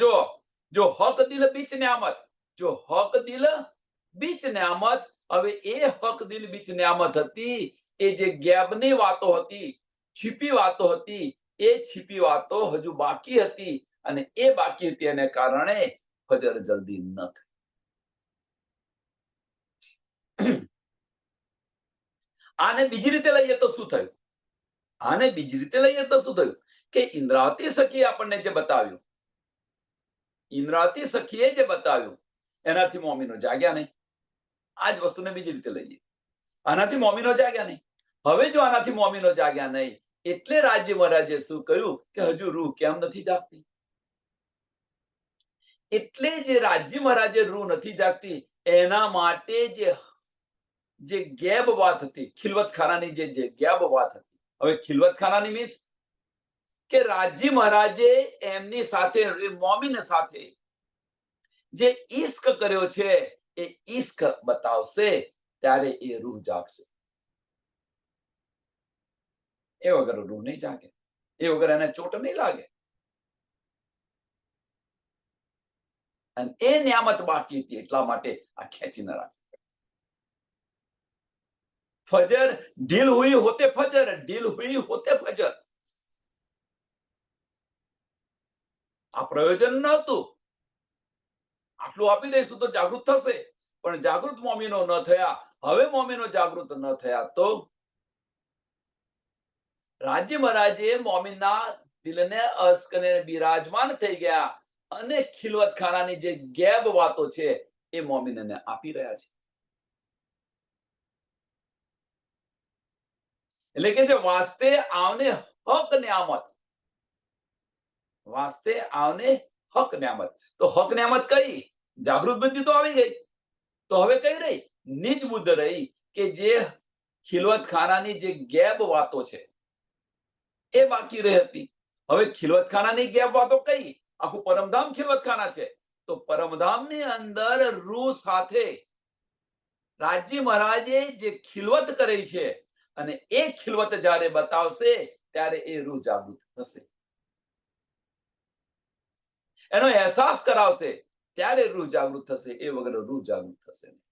S1: જો હક દિલ બીચ ન્યામત, જો હક દિલ બીચ ન્યામત. હવે એ હક દિલ બીચ ન્યામત હતી, એ જે ગેબની વાતો હતી, છીપી વાતો હતી, એ છીપી વાતો હજુ બાકી હતી, અને એ બાકી હતી એને કારણે ફજર જલ્દી ન થઈ. આને બીજી રીતે લઈએ તો શું થયું? આને બીજી રીતે લઈએ તો શું થયું? કે ઇન્દ્રાવતી સખી આપણને જે બતાવ્યું, ઇન્દ્રાવતી સખીએ જે બતાવ્યું, એનાથી મોમીનો જાગ્યા નહીં. આ જ વસ્તુને બીજી રીતે લઈએ. આનાથી મોમીનો જાગ્યા નહીં. હવે જો આનાથી મોમીનો જાગ્યા નહીં, એટલે રાજ્ય મહારાજે શું કહ્યું કે હજુ રૂહ કેમ નથી જાગતી? એટલે જે રાજ્ય મહારાજે રૂહ નથી જાગતી એના માટે જે ગેબ વાત હતી, ખિલવતખાનાની જે ગેબ વાત હતી. હવે ખિલવતખાનાની મીન્સ કે રાજ્ય મહારાજે એમની સાથે મોમીન સાથે જે ઈશ્ક કર્યો છે એ ઈશ્ક બતાવશે ત્યારે એ રૂહ જાગશે. એ વગર રૂહ નહીં જાગે, એ વગર એને ચોટ નહીં લાગે. અને એ નિયામત બાકી હતી એટલા માટે આ ખેંચી ન રાખે. ફજર ઢીલ હુઈ હોતે ફજર, ઢીલ હુઈ હોતે ફજર. આ પ્રયોજન નહોતું. આટલું આપી દઈશું તો જાગૃત થશે, પણ જાગૃત મોમીનો ન થયા. હવે મોમીનો જાગૃત ન થયા તો રાજ્ય મહારાજે મોમીનના દિલને અસ્કને બિરાજમાન થઈ ગયા અને ખિલવતખાનાની જે ગેબ વાતો છે એ મોમીનને આપી રહ્યા છે. એટલે કે જે વાસ્તે આવને હક નિયામત, વાસ્તે આવને હક નિયામત. તો હક નિયામત કઈ? જાગૃત બુદ્ધિ તો આવી ગઈ. તો હવે કઈ રહી? નિજ બુદ્ધ રહી કે જે ખિલવતખાનાની જે ગેબ વાતો છે એ બાકી રહી હતી. હવે ખિલવતખાનાની ગેબ વાતો કઈ? આખું પરમધામ ખિલવતખાના છે. તો પરમધામની અંદર રૂહ સાથે રાજ્ય મહારાજે જે ખિલવત કરી છે અને એ ખિલવત જ્યારે બતાવશે ત્યારે એ રૂહ જાગૃત થશે. એનો અહેસાસ કરાવશે ત્યારે રૂહ જાગૃત થશે, એ વગર રૂહ જાગૃત થશે નહીં.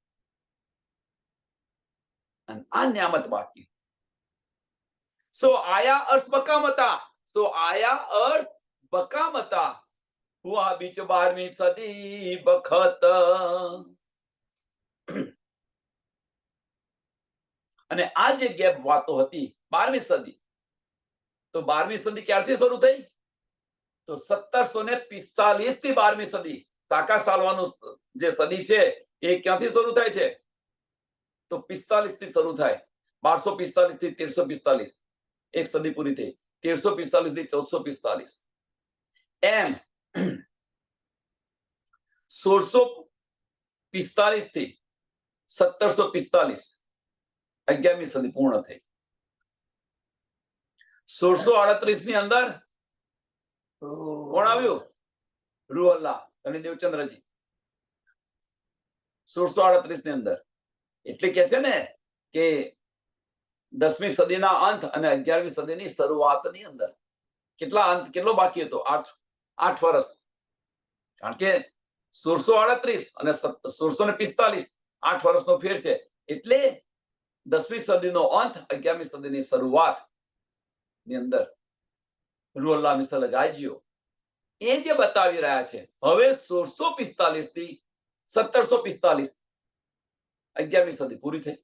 S1: અને આ નિયામત બાકી. સો આયા અર્થ બકામતા, સો આયા અર્થ બકામતા હુઆ બીચ 12મી સદી બખત. અને આ જે ગેપ વાતો હતી 12મી સદી, તો 12મી સદી ક્યારથી શરૂ થઈ? તો 1745 થી 12મી સદી. સાકા સાલવાનું જે સદી છે એ ક્યાંથી શરૂ થાય છે? તો 45 થી શરૂ થાય. 1245 થી 1345, એક સદી પૂરી થઈ. 1345 થી 1445. એમ 1645 થી 1745 11મી સદી પૂર્ણ થઈ. 1638 ની અંદર કોણ આવ્યું? રૂહ અલ્લાહ અને દેવચંદ્રજી. 1638 ની અંદર. એટલે કે છે ને કે 10મી સદીના અંત અને 11મી સદીની શરૂઆતની અંદર કેટલો બાકી હતો? 8 વર્ષ. કારણ કે 1638 અને 1645 8 વર્ષનો ફેર છે. એટલે 10મી સદીનો અંત, 11મી સદીની શરૂઆત ની અંદર રૂહ અલ્લાહ મિસલ ગાજીઓ એ જે બતાવી રહ્યા છે. હવે 1645 થી 1745 11મી સદી પૂરી થઈ.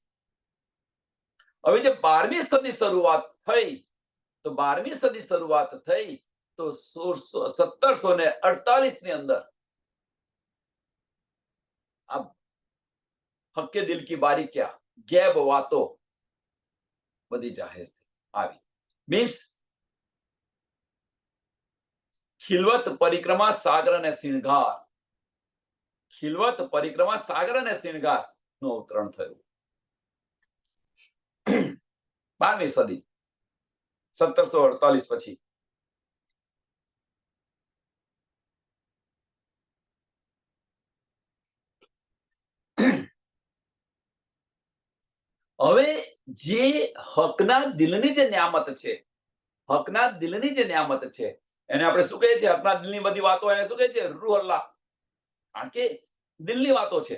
S1: હવે જે 12મી સદી શરૂઆત થઈ, તો 12મી સદી શરૂઆત થઈ તો 1748 ની અંદર આ હક્કે દિલ કી બારીકિયા, ગેબ વાતો બધી જાહેર આવી. મીન્સ ખિલવત પરિક્રમા સાગર અને શિણગાર, ખિલવત પરિક્રમા સાગર અને શિણગાર નું અવતરણ થયું 12મી સદી 1748 પછી. હવે જે હકના દિલની જે નિયામત છે, હકના દિલની જે નિયામત છે એને આપણે શું કહીએ છીએ? હકના દિલની બધી વાતો એને શું કહીએ છીએ? રૂહ અલ્લાહ. કારણ કે દિલની વાતો છે.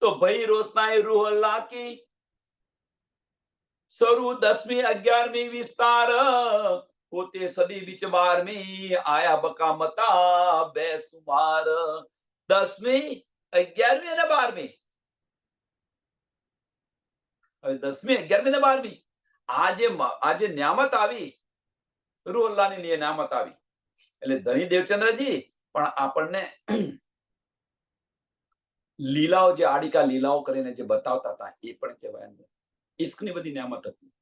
S1: તો ભાઈ રોશનાઈ રૂહ અલ્લાહ કી શરૂ 10મી 11મી વિસ્તાર પોતે સદી બીચ 12મી આયા બકામતા બેસુમાર. 10મી 11મી અને 12મી. હવે 10મી 11મી અને 12મી આ જે નિયામત આવી, રૂહ અલ્લાહની નિયામત આવી. એટલે ધણી દેવચંદ્રજી પણ આપણને લીલાઓ, જે આડિકા લીલાઓ કરીને જે બતાવતા હતા એ પણ કહેવાય. ઈશ્કની બધી નિયામત હતી.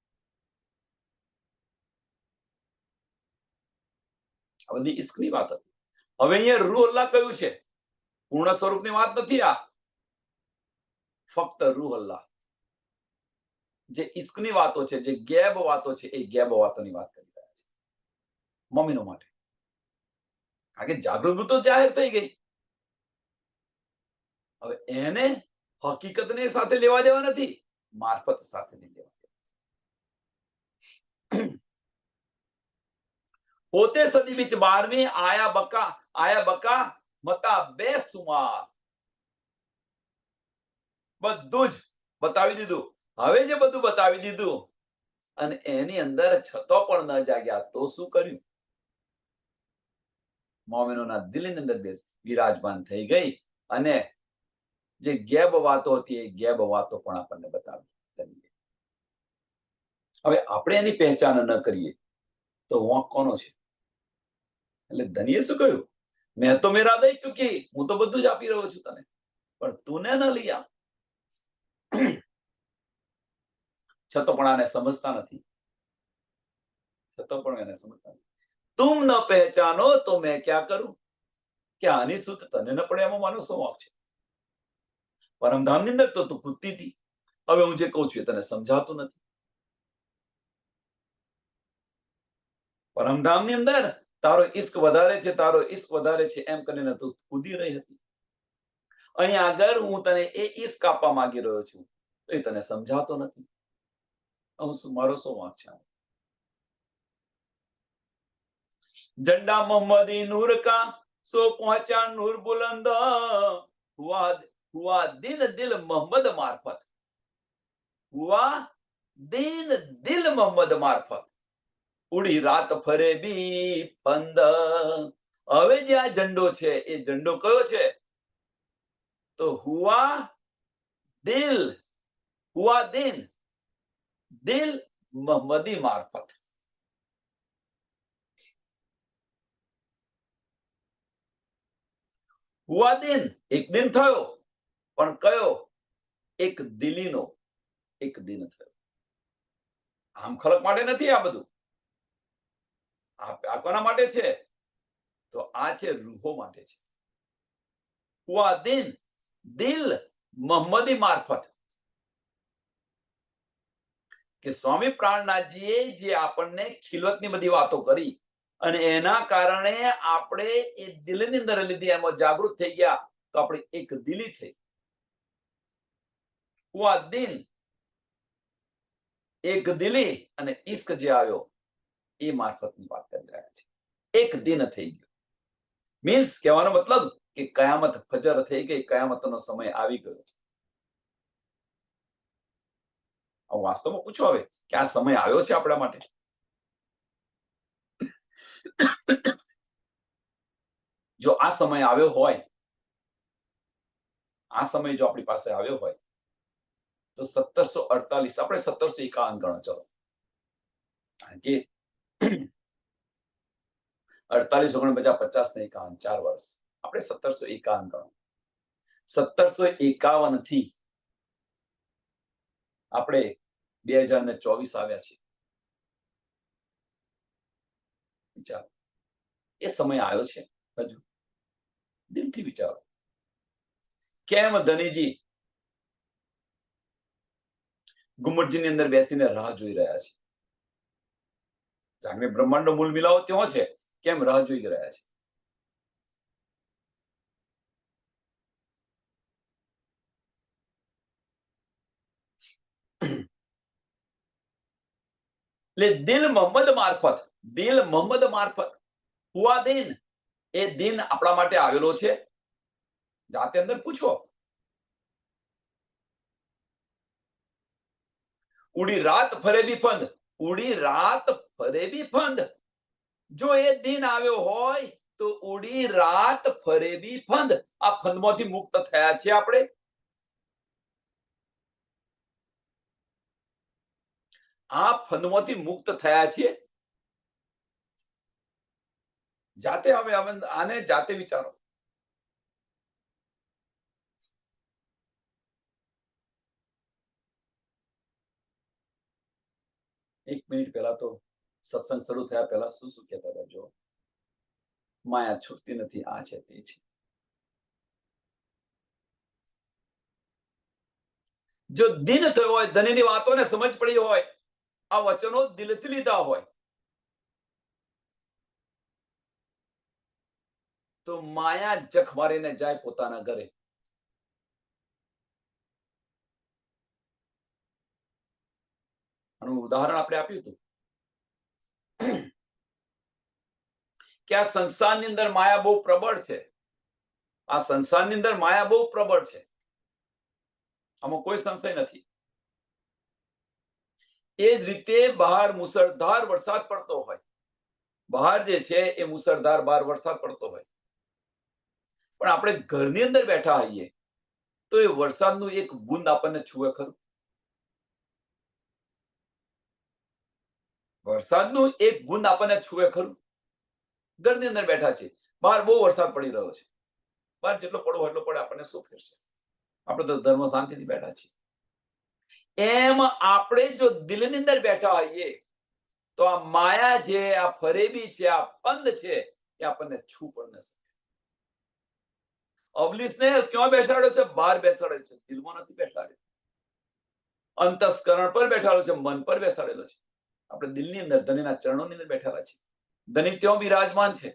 S1: આ બધી ઈશ્કની વાત હતી. હવે અહીંયા રૂહ અલ્લાહ કયું છે? પૂર્ણ સ્વરૂપની વાત નથી આ. ફક્ત રૂહ અલ્લાહ. જે ઈશ્કની વાતો છે, જે ગેબ વાતો છે, એ ગેબ વાતોની વાત કરી રહ્યા છે મમ્મીનો માટે. કારણ કે જાગૃત તો જાહેર થઈ ગઈ. હવે એને હકીકતને સાથે લેવા દેવા નથી, મારફત સાથે લેવા. પોતે સદી વિચ 12મી આયા બકા મતા બેસુમાર. બધું જ બતાવી દીધું. હવે જે બધું બતાવી દીધું અને એની અંદર છતો પણ ન જાગ્યા તો શું કર્યું? મોમિનોના દિલની અંદર વિરાજમાન થઈ ગઈ અને જે ગેબ વાતો હતી એ ગેબ વાતો પણ આપણને બતાવી. હવે આપણે એની પહેચાન ન કરીએ તો વાંક કોનો છે? એટલે ધનીએ શું કહ્યું? મેં તો મેરા દઈ ચૂકી, હું તો બધું જ આપી રહ્યો છું તને, પણ તુને ન લિયા. છતો પણ આને સમજતા નથી. છતો પણ એને સમજતા નથી. તુમ ન પહેચાનો તો મેં ક્યાં કરું? કે આની સુત તને ન પડે એમાં માનો શું વાંક છે? પરમધામની અંદર તો તું કૂદતી હતી. હવે હું જે કહું છું એ તને સમજાતું નથી. પરમધામની અંદર તારો ઈશ્ક વધારે છે, તારો ઈશ્ક વધારે છે એમ કરીને તું કૂદી રહી હતી. અહીંયા આગળ હું તને એ ઈશ્ક આપવા માંગી રહ્યો છું, એ તને સમજાતો નથી. મારો શું વાંક છે? झंडा मोहम्मदी नूर का सो पहुंचा नूर बुलंद हुआ दिन दिल मोहम्मद मार्फत. हुआ दिन दिल मोहम्मद मार्फत. ઉડી રાત ફરે બી પંદ. હવે જે આ ઝંડો છે એ ઝંડો કયો છે? તો હુઆ દિલ, હુઆ દિન, દિલ મોહમ્મદી મારફત. હુઆ દિન એક દિન થયો, પણ કયો? એક દિલીનો એક દિન થયો. આમ ખલક માટે નથી આ બધું. આ કોના માટે છે? તો આ છે રૂહો માટે છે. હુઆ દિન દિલ મોહમ્મદી મારફત. કે સ્વામી પ્રાણનાથજીએ જે આપણને ખિલવતની બધી વાતો કરી અને એના કારણે આપણે એ દિલની અંદર લીધી, એમાં જાગૃત થઈ ગયા તો આપણે એક દિલી થઈ. હુઆ દિન એક દિલી અને ઈશ્ક જે આવ્યો એ મારફતની વાત કરી રહ્યા છે. એક દિન થઈ ગયો. મીન્સ કહેવાનો મતલબ કે કયામત ફજર થઈ ગઈ, કયામતનો સમય આવી ગયો. વાસ્તવમાં પૂછો હવે કે આ સમય આવ્યો છે આપણા માટે? જો આ સમય આવ્યો હોય, આ સમય જો આપણી પાસે આવ્યો હોય તો 1748, આપણે 1751 ગણો. ચલો, કારણ કે 48 49 50 ને 51 4 વર્ષ, આપણે 1751 ગણો. 1751 થી આપણે 2024 આવ્યા છીએ. વિચારો, એ સમય આવ્યો છે હજુ? દિલથી વિચારો. કેમ ધનીજી ગુમ્મટજીની અંદર બેસીને રાહ જોઈ રહ્યા છે? જાગને બ્રહ્માંડનો મૂળ મિલાવો ત્યાં છે, કેમ રાહ જોઈ રહ્યા છે? એટલે દિલ મોહમ્મદ મારફત, દિલ મોહમ્મદ મારફત હુઆ દિન, એ દિન આપણા માટે આવેલો છે. જાતે અંદર પૂછો. ઉડી રાત ફરે બી ફંદ, ઉડી રાત ફરે બી ફંદ. જો એ દિન આવ્યો હોય તો ઉડી રાત ફરે બી ફંદ. આ ફંદમાંથી મુક્ત થયા છે આપણે? આ ફંદમાંથી મુક્ત થયા છીએ? જાતે હવે આને જાતે વિચારો. એક મિનિટ પહેલા તો સત્સંગ શરૂ થયા પહેલા શું કહેતા હતા? જો માયા છૂટતી નથી. આ છે તે છે. જો દિન થયો હોય, ધનની વાતોને સમજ પડી હોય, આ વચનો દિલથી લીધા હોય, તો માયા જખ મારીને જાય પોતાના ઘરે. આનું ઉદાહરણ આપણે આપ્યું હતું કે આ સંસારની અંદર માયા બહુ પ્રબળ છે. આ સંસારની અંદર માયા બહુ પ્રબળ છે. આમાં કોઈ સંશય નથી. એ જ રીતે બહાર મુસળધાર વરસાદ પડતો હોય, બહાર જે છે એ મુસળધાર બહાર વરસાદ પડતો હોય, પણ આપણે ઘરની અંદર બેઠા હોઈએ તો એ વરસાદનું એક બુંદ આપણને છુએ ખરું? વરસાદનું એક બુંદ આપણને છુએ ખરું? ઘરની અંદર બેઠા છે, બહાર બહુ વરસાદ પડી રહ્યો છે, બહાર જેટલો પડવો એટલો પડે, આપણને શું ફેરશે? આપણે તો ધર્મ શાંતિથી બેઠા છીએ. એમ આપણે જો દિલની અંદર બેઠા હોઈએ તો આ માયા છે, આ ફરેબી છે, આ પંદ છે, એ આપણને છૂ પણ ન શકે. અબલીસને ક્યાં બેસાડ્યો છે? બહાર બેસાડ્યો છે, દિલમાં નથી બેસાડ્યો. અંતસ્કરણ પર બેઠાડો છે, મન પર બેસાડેલો છે. આપણે દિલની અંદર ધણીના ચરણોની અંદર બેઠેલા છે. ધણી ત્યાં બિરાજમાન છે.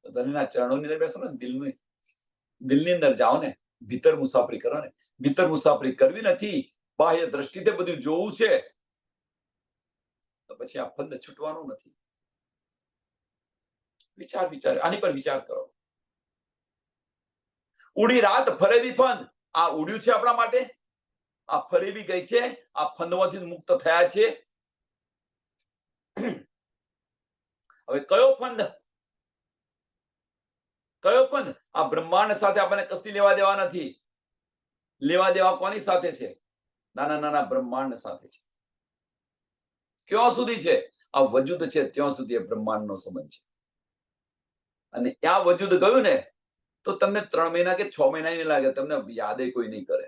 S1: ધણીના ચરણોની અંદર બેસો ને, દિલની અંદર જાઓ ને, ભીતર મુસાફરી કરો ને. ભીતર મુસાફરી કરવી નથી, બાહ્ય દ્રષ્ટિથી બધું જોવું છે, તો પછી આ પંદ છૂટવાનું નથી. વિચાર આની પર વિચાર કરો. ઉડી રાત ફરેવી પંદ, આ ઉડ્યું છે આપણા માટે, આ ફરેવી ગઈ છે, આ ફંદમાંથી મુક્ત થયા છે. હવે કયો ફંદ? કયો ફંદ? આ બ્રહ્માંડ સાથે આપણને કશી લેવા દેવા નથી. લેવા દેવા કોની સાથે છે? નાના નાના બ્રહ્માંડ સાથે છે. ક્યાં સુધી છે? આ વજૂદ છે ત્યાં સુધી એ બ્રહ્માંડનો સંબંધ છે. અને આ વજૂદ ગયું ને તો તમને 3 મહિના કે 6 મહિના નહીં લાગે, તમને યાદ કોઈ નહીં કરે.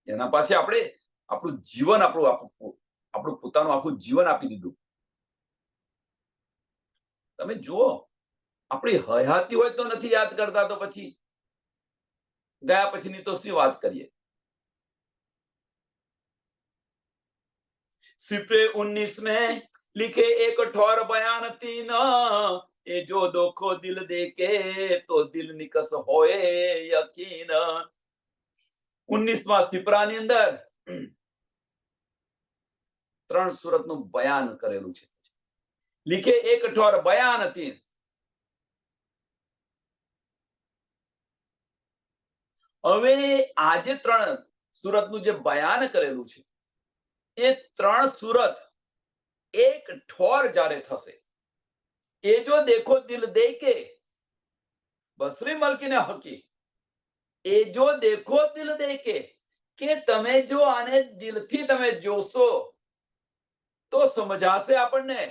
S1: એના પાછળ આપણે આપણું જીવન, આપણું પોતાનું આખું જીવન આપી દીધું. તમે જુઓ, આપણી હયાતી હોય તો નથી યાદ કરતા, તો પછી ગયા પછીની તો શું વાત કરીએ? सिपरे 19 में लिखे एक ठोर बयान 3, ये जो देखो दिल देके तो दिल निकस होए यकीन. 19માં સિપરાની અંદર 3 સુરતનું બયાન કરેલું છે. लिखे एक ठोर बयान 3. હવે આજે 3 સુરતનું જે બયાન કરેલું છે, એ 3 સુરત એક ઠોર જ્યારે થશે, એ જો દેખો દિલ દે કે, બસરી મલકીને હકી, એ જો દેખો દિલ દે કે તમે જો આને દિલથી તમે જોશો તો સમજાશે આપણને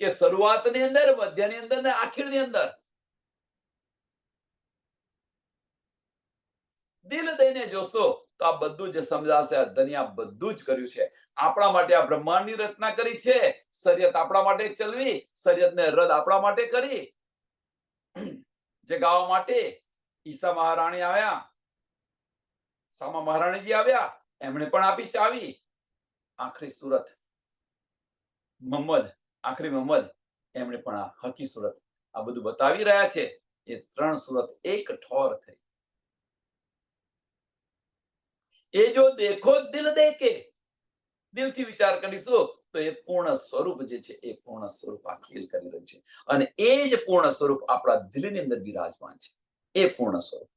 S1: કે શરૂઆતની અંદર, મધ્યની અંદર ને આખીરની અંદર દિલ દઈને જોશો તો આ બધું જ સમજાશે. આ દુનિયા બધું જ કર્યું છે આપણા માટે. આ બ્રહ્માંડની રચના કરી છે. શરીયત આપણા માટે ચલવી, શરીયતને રદ આપણા માટે કરી. જગાવવા માટે ઈસા મહારાણી આવ્યા, સામા મહારાણીજી આવ્યા, એમણે પણ આપી ચાવી. આખરી સુરત મોહમ્મદ, આખરી મોહમ્મદ, એમણે પણ આ હકી સુરત, આ બધું બતાવી રહ્યા છે. એ 3 સુરત એક ઠોર થઈ. એ જો દેખો દિલ દેકે, દિલથી વિચાર કરીશું તો એ પૂર્ણ સ્વરૂપ જે છે એ પૂર્ણ સ્વરૂપ આ ખેલ કરી રહ્યું છે. અને એ જ પૂર્ણ સ્વરૂપ આપણા દિલની અંદર બિરાજમાન છે. એ પૂર્ણ સ્વરૂપ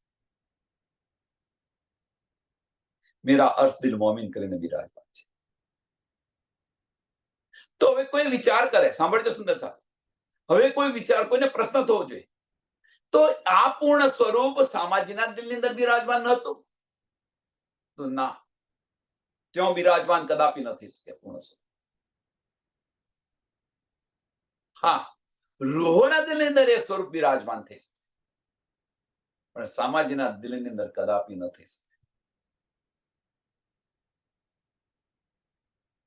S1: મેરા અર્થ દિલ મોમિન કરીને બિરાજમાન છે. તો હવે કોઈ વિચાર કરે, સાંભળજો સુંદર સાહેબ, હવે કોઈ વિચાર, કોઈને પ્રશ્ન થવો જોઈએ, તો આ પૂર્ણ સ્વરૂપ સામાજીના દિલની અંદર બિરાજમાન નહોતું? તો ના, ત્યાં બિરાજમાન કદાપી નથી શકે પૂર્ણ સ્વરૂપ. હા, રૂહોના દિલની અંદર એ સ્વરૂપ બિરાજમાન થઈ શકે, પણ સામાજીના દિલની અંદર કદાપી ન થઈ શકે.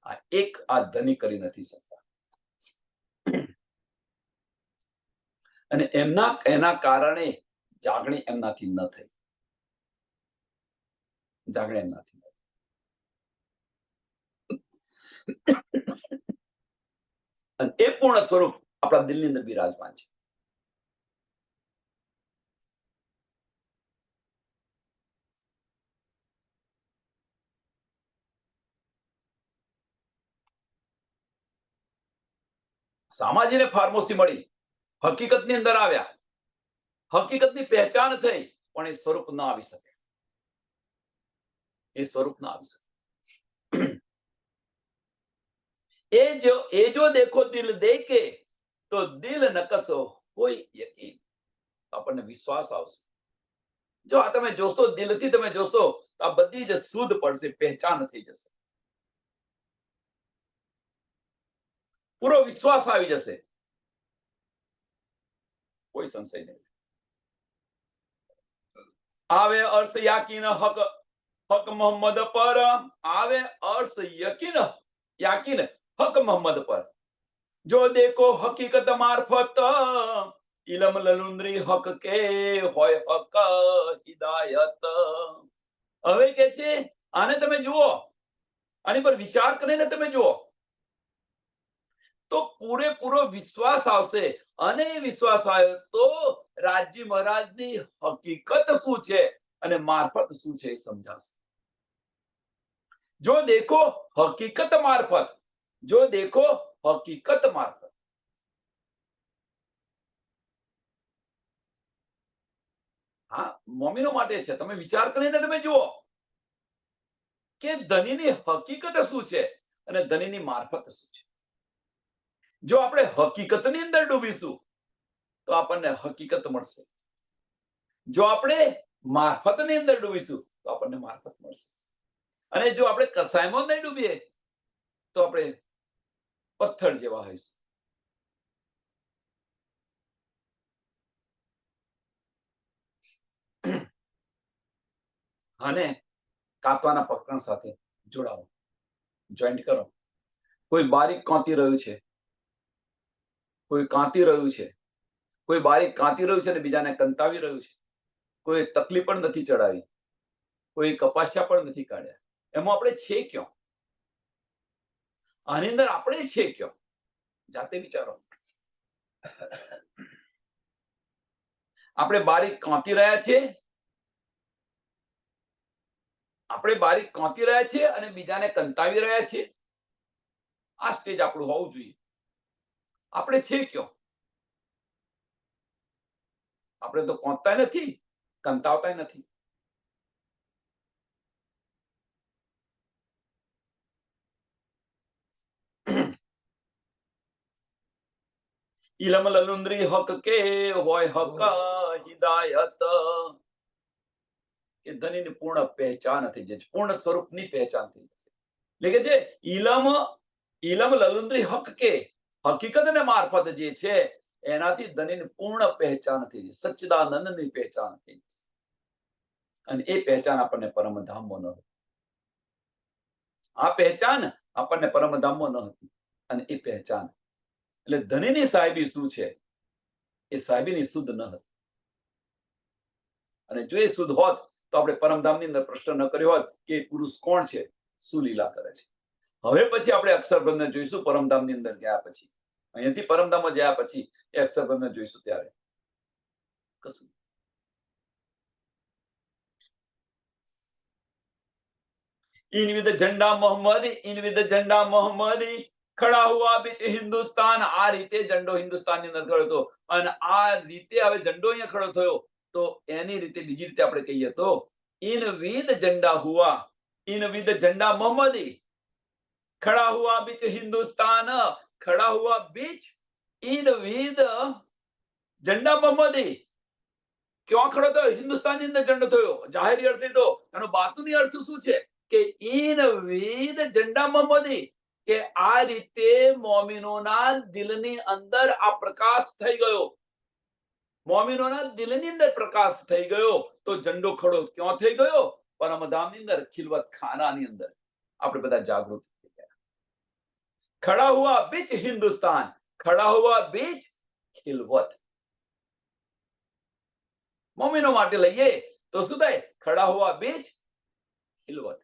S1: આ એક આ ધની કરી નથી શકતા. અને એના કારણે જાગણી એમનાથી ન થઈ. જાગણી એમનાથી અને એ પૂર્ણ સ્વરૂપ આપણા દિલની અંદર બિરાજમાન છે. સામાજીને ફાર્મોસી મળી, હકીકતની અંદર આવ્યા, હકીકતની પહેચાન થઈ, પણ એ સ્વરૂપ ના આવી શકે. એ સ્વરૂપ ના આવી શકે. એ જો દેખો દિલ દેકે તો દિલ નકસો કોઈ યકીન. આપણને વિશ્વાસ આવશે. જો આ તમે જોશો, દિલથી તમે જોશો તો આ બધી જ શુદ્ધ પડશે, પહેચાન થઈ જશે, પૂરો વિશ્વાસ આવી જશે, કોઈ સંશય નહીં. આવે અર્થ યાકીન હક હક મોહમ્મદ પર, આવે અર્થ યાકીન હક મોહમ્મદ પર. જો દેખો હકીકત મારફત ઇલમ લલુંદરી હક કે હોય હક હિદાયત. હવે કે છે આને તમે જુઓ, આની પર વિચાર કરીને તમે જુઓ તો પૂરેપૂરો વિશ્વાસ આવશે. અને એ વિશ્વાસ આવે તો રાજી મહારાજની હકીકત શું છે અને મારફત શું છે એ સમજાશે. જો દેખો હકીકત મારફત, જો દેખો હકીકત મારફત. હા, મોમીનો માટે છે. તમે વિચાર કરીને તમે જુઓ કે ધનીની હકીકત શું છે અને ધનીની મારફત શું છે. જો આપણે હકીકતની અંદર ડૂબીશું તો આપણને હકીકત મળશે. જો આપણે મારફતની અંદર ડૂબીશું તો આપણને મારફત મળશે. અને જો આપણે કસાયમાં નહીં ડૂબીએ તો આપણે પથ્થર જેવા હોઈશું. અને કાતવાના પ્રકરણ સાથે જોડાવો, જોઈન્ટ કરો. કોઈ બારીક કાંતી રહ્યું છે, કોઈ કાંતી રહ્યું છે, કોઈ બારીક કાંતી રહ્યું છે અને બીજાને કંતાવી રહ્યું છે. કોઈ તકલીફ પણ નથી ચડાવી, કોઈ કપાસિયા પણ નથી કાઢ્યા. એમાં આપણે છે ક્યાં? આની અંદર આપણે છે ક્યાં? જાતે વિચારો. આપણે બારીક કાંતી રહ્યા છીએ, આપણે બારીક કાંતી રહ્યા છીએ અને બીજાને કંતાવી રહ્યા છીએ. આ સ્ટેજ આપણું હોવું જોઈએ. આપણે છે ક્યાં? આપણે તો કોંતતા નથી, કંતાવતા નથી. ઇલમ લલુંદરી હક કે હોય હક હિદાયત. એ ધનીની પૂર્ણ પહેચાન થઈ જશે, પૂર્ણ સ્વરૂપની પહેચાન થઈ જશે. એટલે કે છે ઇલમ લલુંદરી હક કે હકીકતને મારફત જે છે એનાથી ધનીની પૂર્ણ પહેચાન થઈ જશે, સચ્ચિદાનંદની પહેચાન થઈ જશે. અને એ પહેચાન આપણને પરમધામમાં ન હતી. આ પહેચાન આપણને પરમધામમાં ન હતી. અને એ પહેચાન એટલે ધનીની સાહેબી શું છે એ સાહેબીની શુદ્ધ ન હતી. અને જો એ શુદ્ધ હોત તો આપણે પરમધામની અંદર પ્રશ્ન ન કર્યો હોત કે પુરુષ કોણ છે, શું લીલા કરે છે. હવે પછી આપણે અક્ષરબ્રહ્મને જોઈશું પરમધામની અંદર ગયા પછી. અહીંયાથી પરમધામમાં ગયા પછી એ અક્ષરબ્રહ્મને જોઈશું ત્યારે કશું. ઇનવિદ ઝંડા મોહમ્મદી, ઇનવિદ ઝંડા મોહમ્મદી ખડા હુઆ બીચ હિન્દુસ્તાન. આ રીતે ઝંડો હિન્દુસ્તાનની અંદર ખડો હતો. અને આ રીતે હવે ઝંડો અહીંયા ખડો થયો તો એની રીતે બીજી રીતે આપણે કહીએ તો ઇનવિદ ઝંડા હુઆ, ઇનવિદ ઝંડા મોહમ્મદી ખડા હુઆ બીચ હિન્દુસ્તાન. ખડા હુઆ બીચ ઇનવિદ ઝંડા મોહમ્મદી. ક્યાં ખડો થયો? હિન્દુસ્તાનની અંદર ઝંડો થયો. જાહેરી અર્થ લીધો, એનો બાતુની અર્થ શું છે કે ઇનવિદ ઝંડા મોહમ્મદી, કે આ રીતે મોમિનોના દિલની અંદર આ પ્રકાશ થઈ ગયો. મોમિનોના દિલની અંદર પ્રકાશ થઈ ગયો તો ઝંડો ખડો ક્યાં થઈ ગયો? પરમધામની અંદર, ખિલવત ખાનાની અંદર આપણે બધા જાગૃત થઈ ગયા. ખડા હુઆ બીચ હિન્દુસ્તાન. ખડા હુઆ બીજ ખિલવત. મોમીનો માટે લઈએ તો શું થાય? ખડા હુઆ બીજ ખિલવત.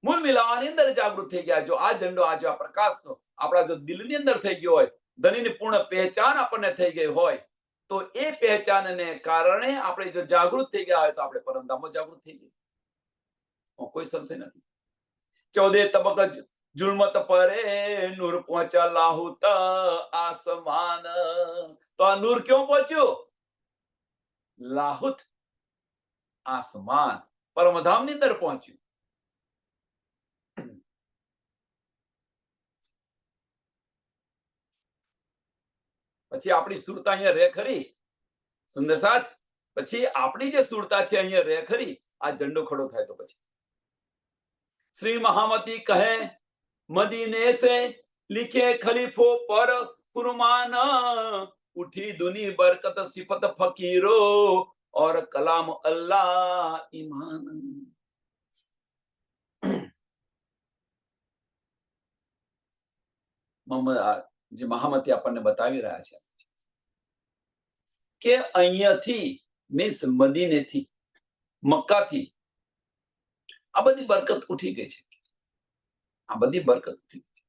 S1: મૂળ મિલાવાની અંદર જાગૃત થઈ ગયા. જો આ ઝંડો, આ જો આ પ્રકાશનો આપણા જો દિલની અંદર થઈ ગયો હોય, ધનીની પૂર્ણ પહેચાન આપણને થઈ ગઈ હોય, તો એ પહેચાનને કારણે આપણે જો જાગૃત થઈ ગયા હોય તો આપણે પરમધામમાં જાગૃત થઈ ગયા. કોઈ સંશય નથી. 14 તબક जुल्मत परे नूर पहुंचा लाहुत आसमान. तो आ नूर क्यों पहुंच्यो? लाहुत आसमान, परमधाम ની અંદર પહોંચ્યું. પછી આપણી સુરતા અહીંયા રે ખરી? સુંદર સાથ, પછી આપણી જે સુરતા છે અહીંયા રે ખરી? આ ઝંડો ખડો થાય તો પછી શ્રી મહામતી કહે, मदीने से लिखे खलीफो पर फुरमान, उठी दुनी बरकत सिफत फकीरो और कलाम अल्लाह ईमान. જે મહામતી આપણને બતાવી રહ્યા છે કે અહીંયાથી મીન્સ મદીનેથી, મક્કાથી આ બધી બરકત ઉઠી ગઈ છે. આ બધી બરકત ઉઠી ગઈ છે.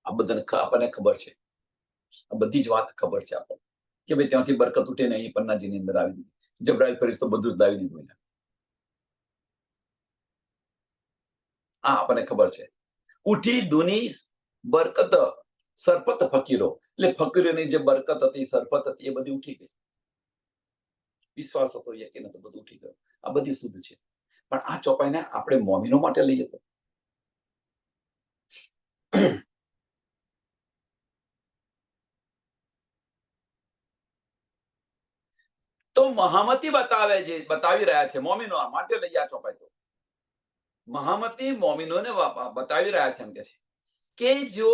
S1: આ બધાને આપણને ખબર છે, આ બધી જ વાત ખબર છે આપણને કે ભાઈ ત્યાંથી બરકત ઉઠે ને અહીં પન્નાજીની અંદર આવી દીધી. જબરાઈલ ફરીસ્તો બધું જ લાવી દીધું. આ આપણને ખબર છે. ઉઠી દુની બરકત સરપત ફકીરો, એટલે ફકીરોની જે બરકત હતી, સરપત હતી, એ બધી ઉઠી ગઈ. વિશ્વાસ હતો, યકીન હતો, બધું ઉઠી ગયું. આ બધી શુદ્ધ છે. પણ આ ચોપાઈને આપણે મોમીનો માટે લઈએ તો મહામતી બતાવી રહ્યા છે મોમીનો માટે લઈએ આ ચોપાઈ. તો મહામતી મોમીનોને બતાવી રહ્યા છે એમ કે જો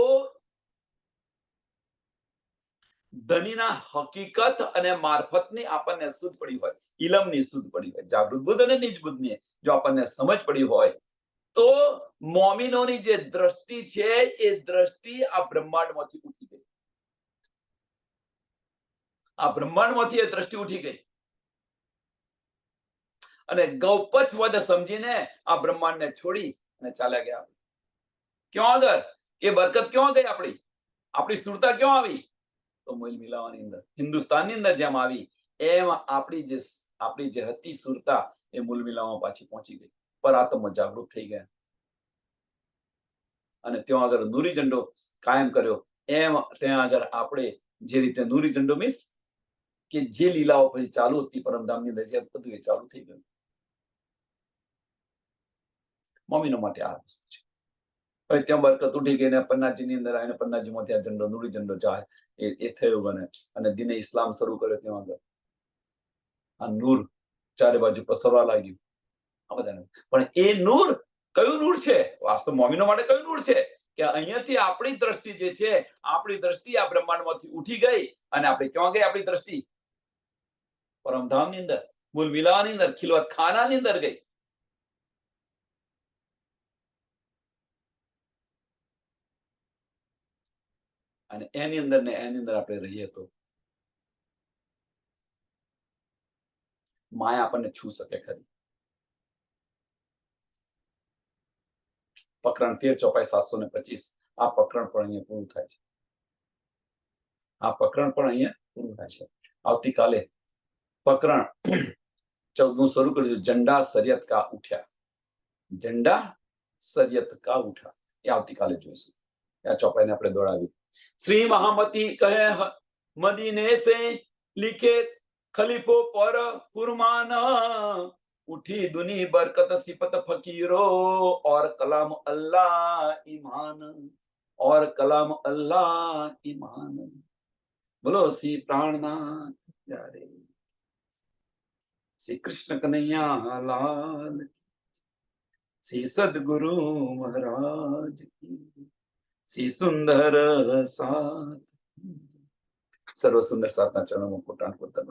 S1: ધનીના હકીકત અને મારફતની આપણને શુદ્ધ પડી હોય, ઇલમની શુદ્ધ પડી હોય, જાગૃત બુદ્ધ અને નિજ બુદ્ધની જો આપણને સમજ પડી હોય, તો મોમીનોની જે દ્રષ્ટિ છે એ દ્રષ્ટિ આ બ્રહ્માંડમાંથી ઉઠી ગઈ. આ બ્રહ્માંડમાંથી એ દ્રષ્ટિ ઉઠી ગઈ અને ગૌપચ વદ સમજીને આ બ્રહ્માંડને છોડી અને ચાલ્યા ગયા. ક્યાં આગળ? એ બરકત ક્યાં ગઈ? આપણી સુરતા ક્યાં આવી? તો મૂલ મિલાવાની અંદર, હિન્દુસ્તાનની અંદર જેમ આવી એમ આપણી જે હતી સુરતા એ મૂલ મિલાવવા પાછી પહોંચી ગઈ. પર આત્મમાં જાગૃત થઈ ગયા અને ત્યાં આગળ નૂરી ઝંડો કાયમ કર્યો. એમ ત્યાં આગળ આપણે જે રીતે નૂરી ઝંડો મીન્સ કે જે લીલાઓ પછી ચાલુ હતી પરમધામની અંદર, જે બધું એ ચાલુ થઈ ગયું. મમ્મીનો માટે આ વસ્તુ છે. હવે ત્યાં બરકત ઉઠી ગઈ ને પન્નાજીની અંદર આવીને પન્નાજીમાંથી આ ઝંડો, નૂરી ઝંડો જાય એ થયો બને અને દિને ઇસ્લામ શરૂ કર્યો. ત્યાં આગળ આ નૂર ચારે બાજુ પસરવા લાગ્યું. આ બધાને પણ એ નૂર કયું નૂર છે? વાસ્તવ મોમીનો માટે કયું નૂર છે? કે અહીંયાથી આપણી દ્રષ્ટિ જે છે, આપણી દ્રષ્ટિ આ બ્રહ્માંડમાંથી ઉઠી ગઈ અને આપણે ક્યાં ગઈ? આપણી દ્રષ્ટિ પરમધામની અંદર, મૂલ મિલાની અંદર, ખિલવત ખાનાની અંદર ગઈ. અને એની અંદર ને એની અંદર આપણે રહીએ તો માયા આપણને છૂ શકે ખરી. પ્રકરણ 13 ચોપાઈ 725 આ પ્રકરણ પણ અહીંયા પૂરું થાય છે. આ પ્રકરણ પણ અહીંયા પૂરું થાય છે. આવતીકાલે પ્રકરણ 14 શરૂ કરીશું. ઝંડા શરિયત કા ઉઠ્યા. ઝંડા શરિયત કા ઉઠા એ આવતીકાલે જોઈશું. આ ચોપાઈને આપણે દોડાવી. श्री महामती कहे, मदीने से लिखे खलीफो पर फुरमान, उठी दुनी बरकत सिफत फकीरो और कलाम अल्लाह ईमान, और कलाम अल्लाह ईमान. बोलो श्री प्राणनाथ प्यारे श्री कृष्ण कन्हैया लाल. શ્રી સદગુરુ મહારાજ કી, શ્રી સુંદર સાથ. સર્વ સુંદર સાથના ચરણોમાં કોટાન કોટા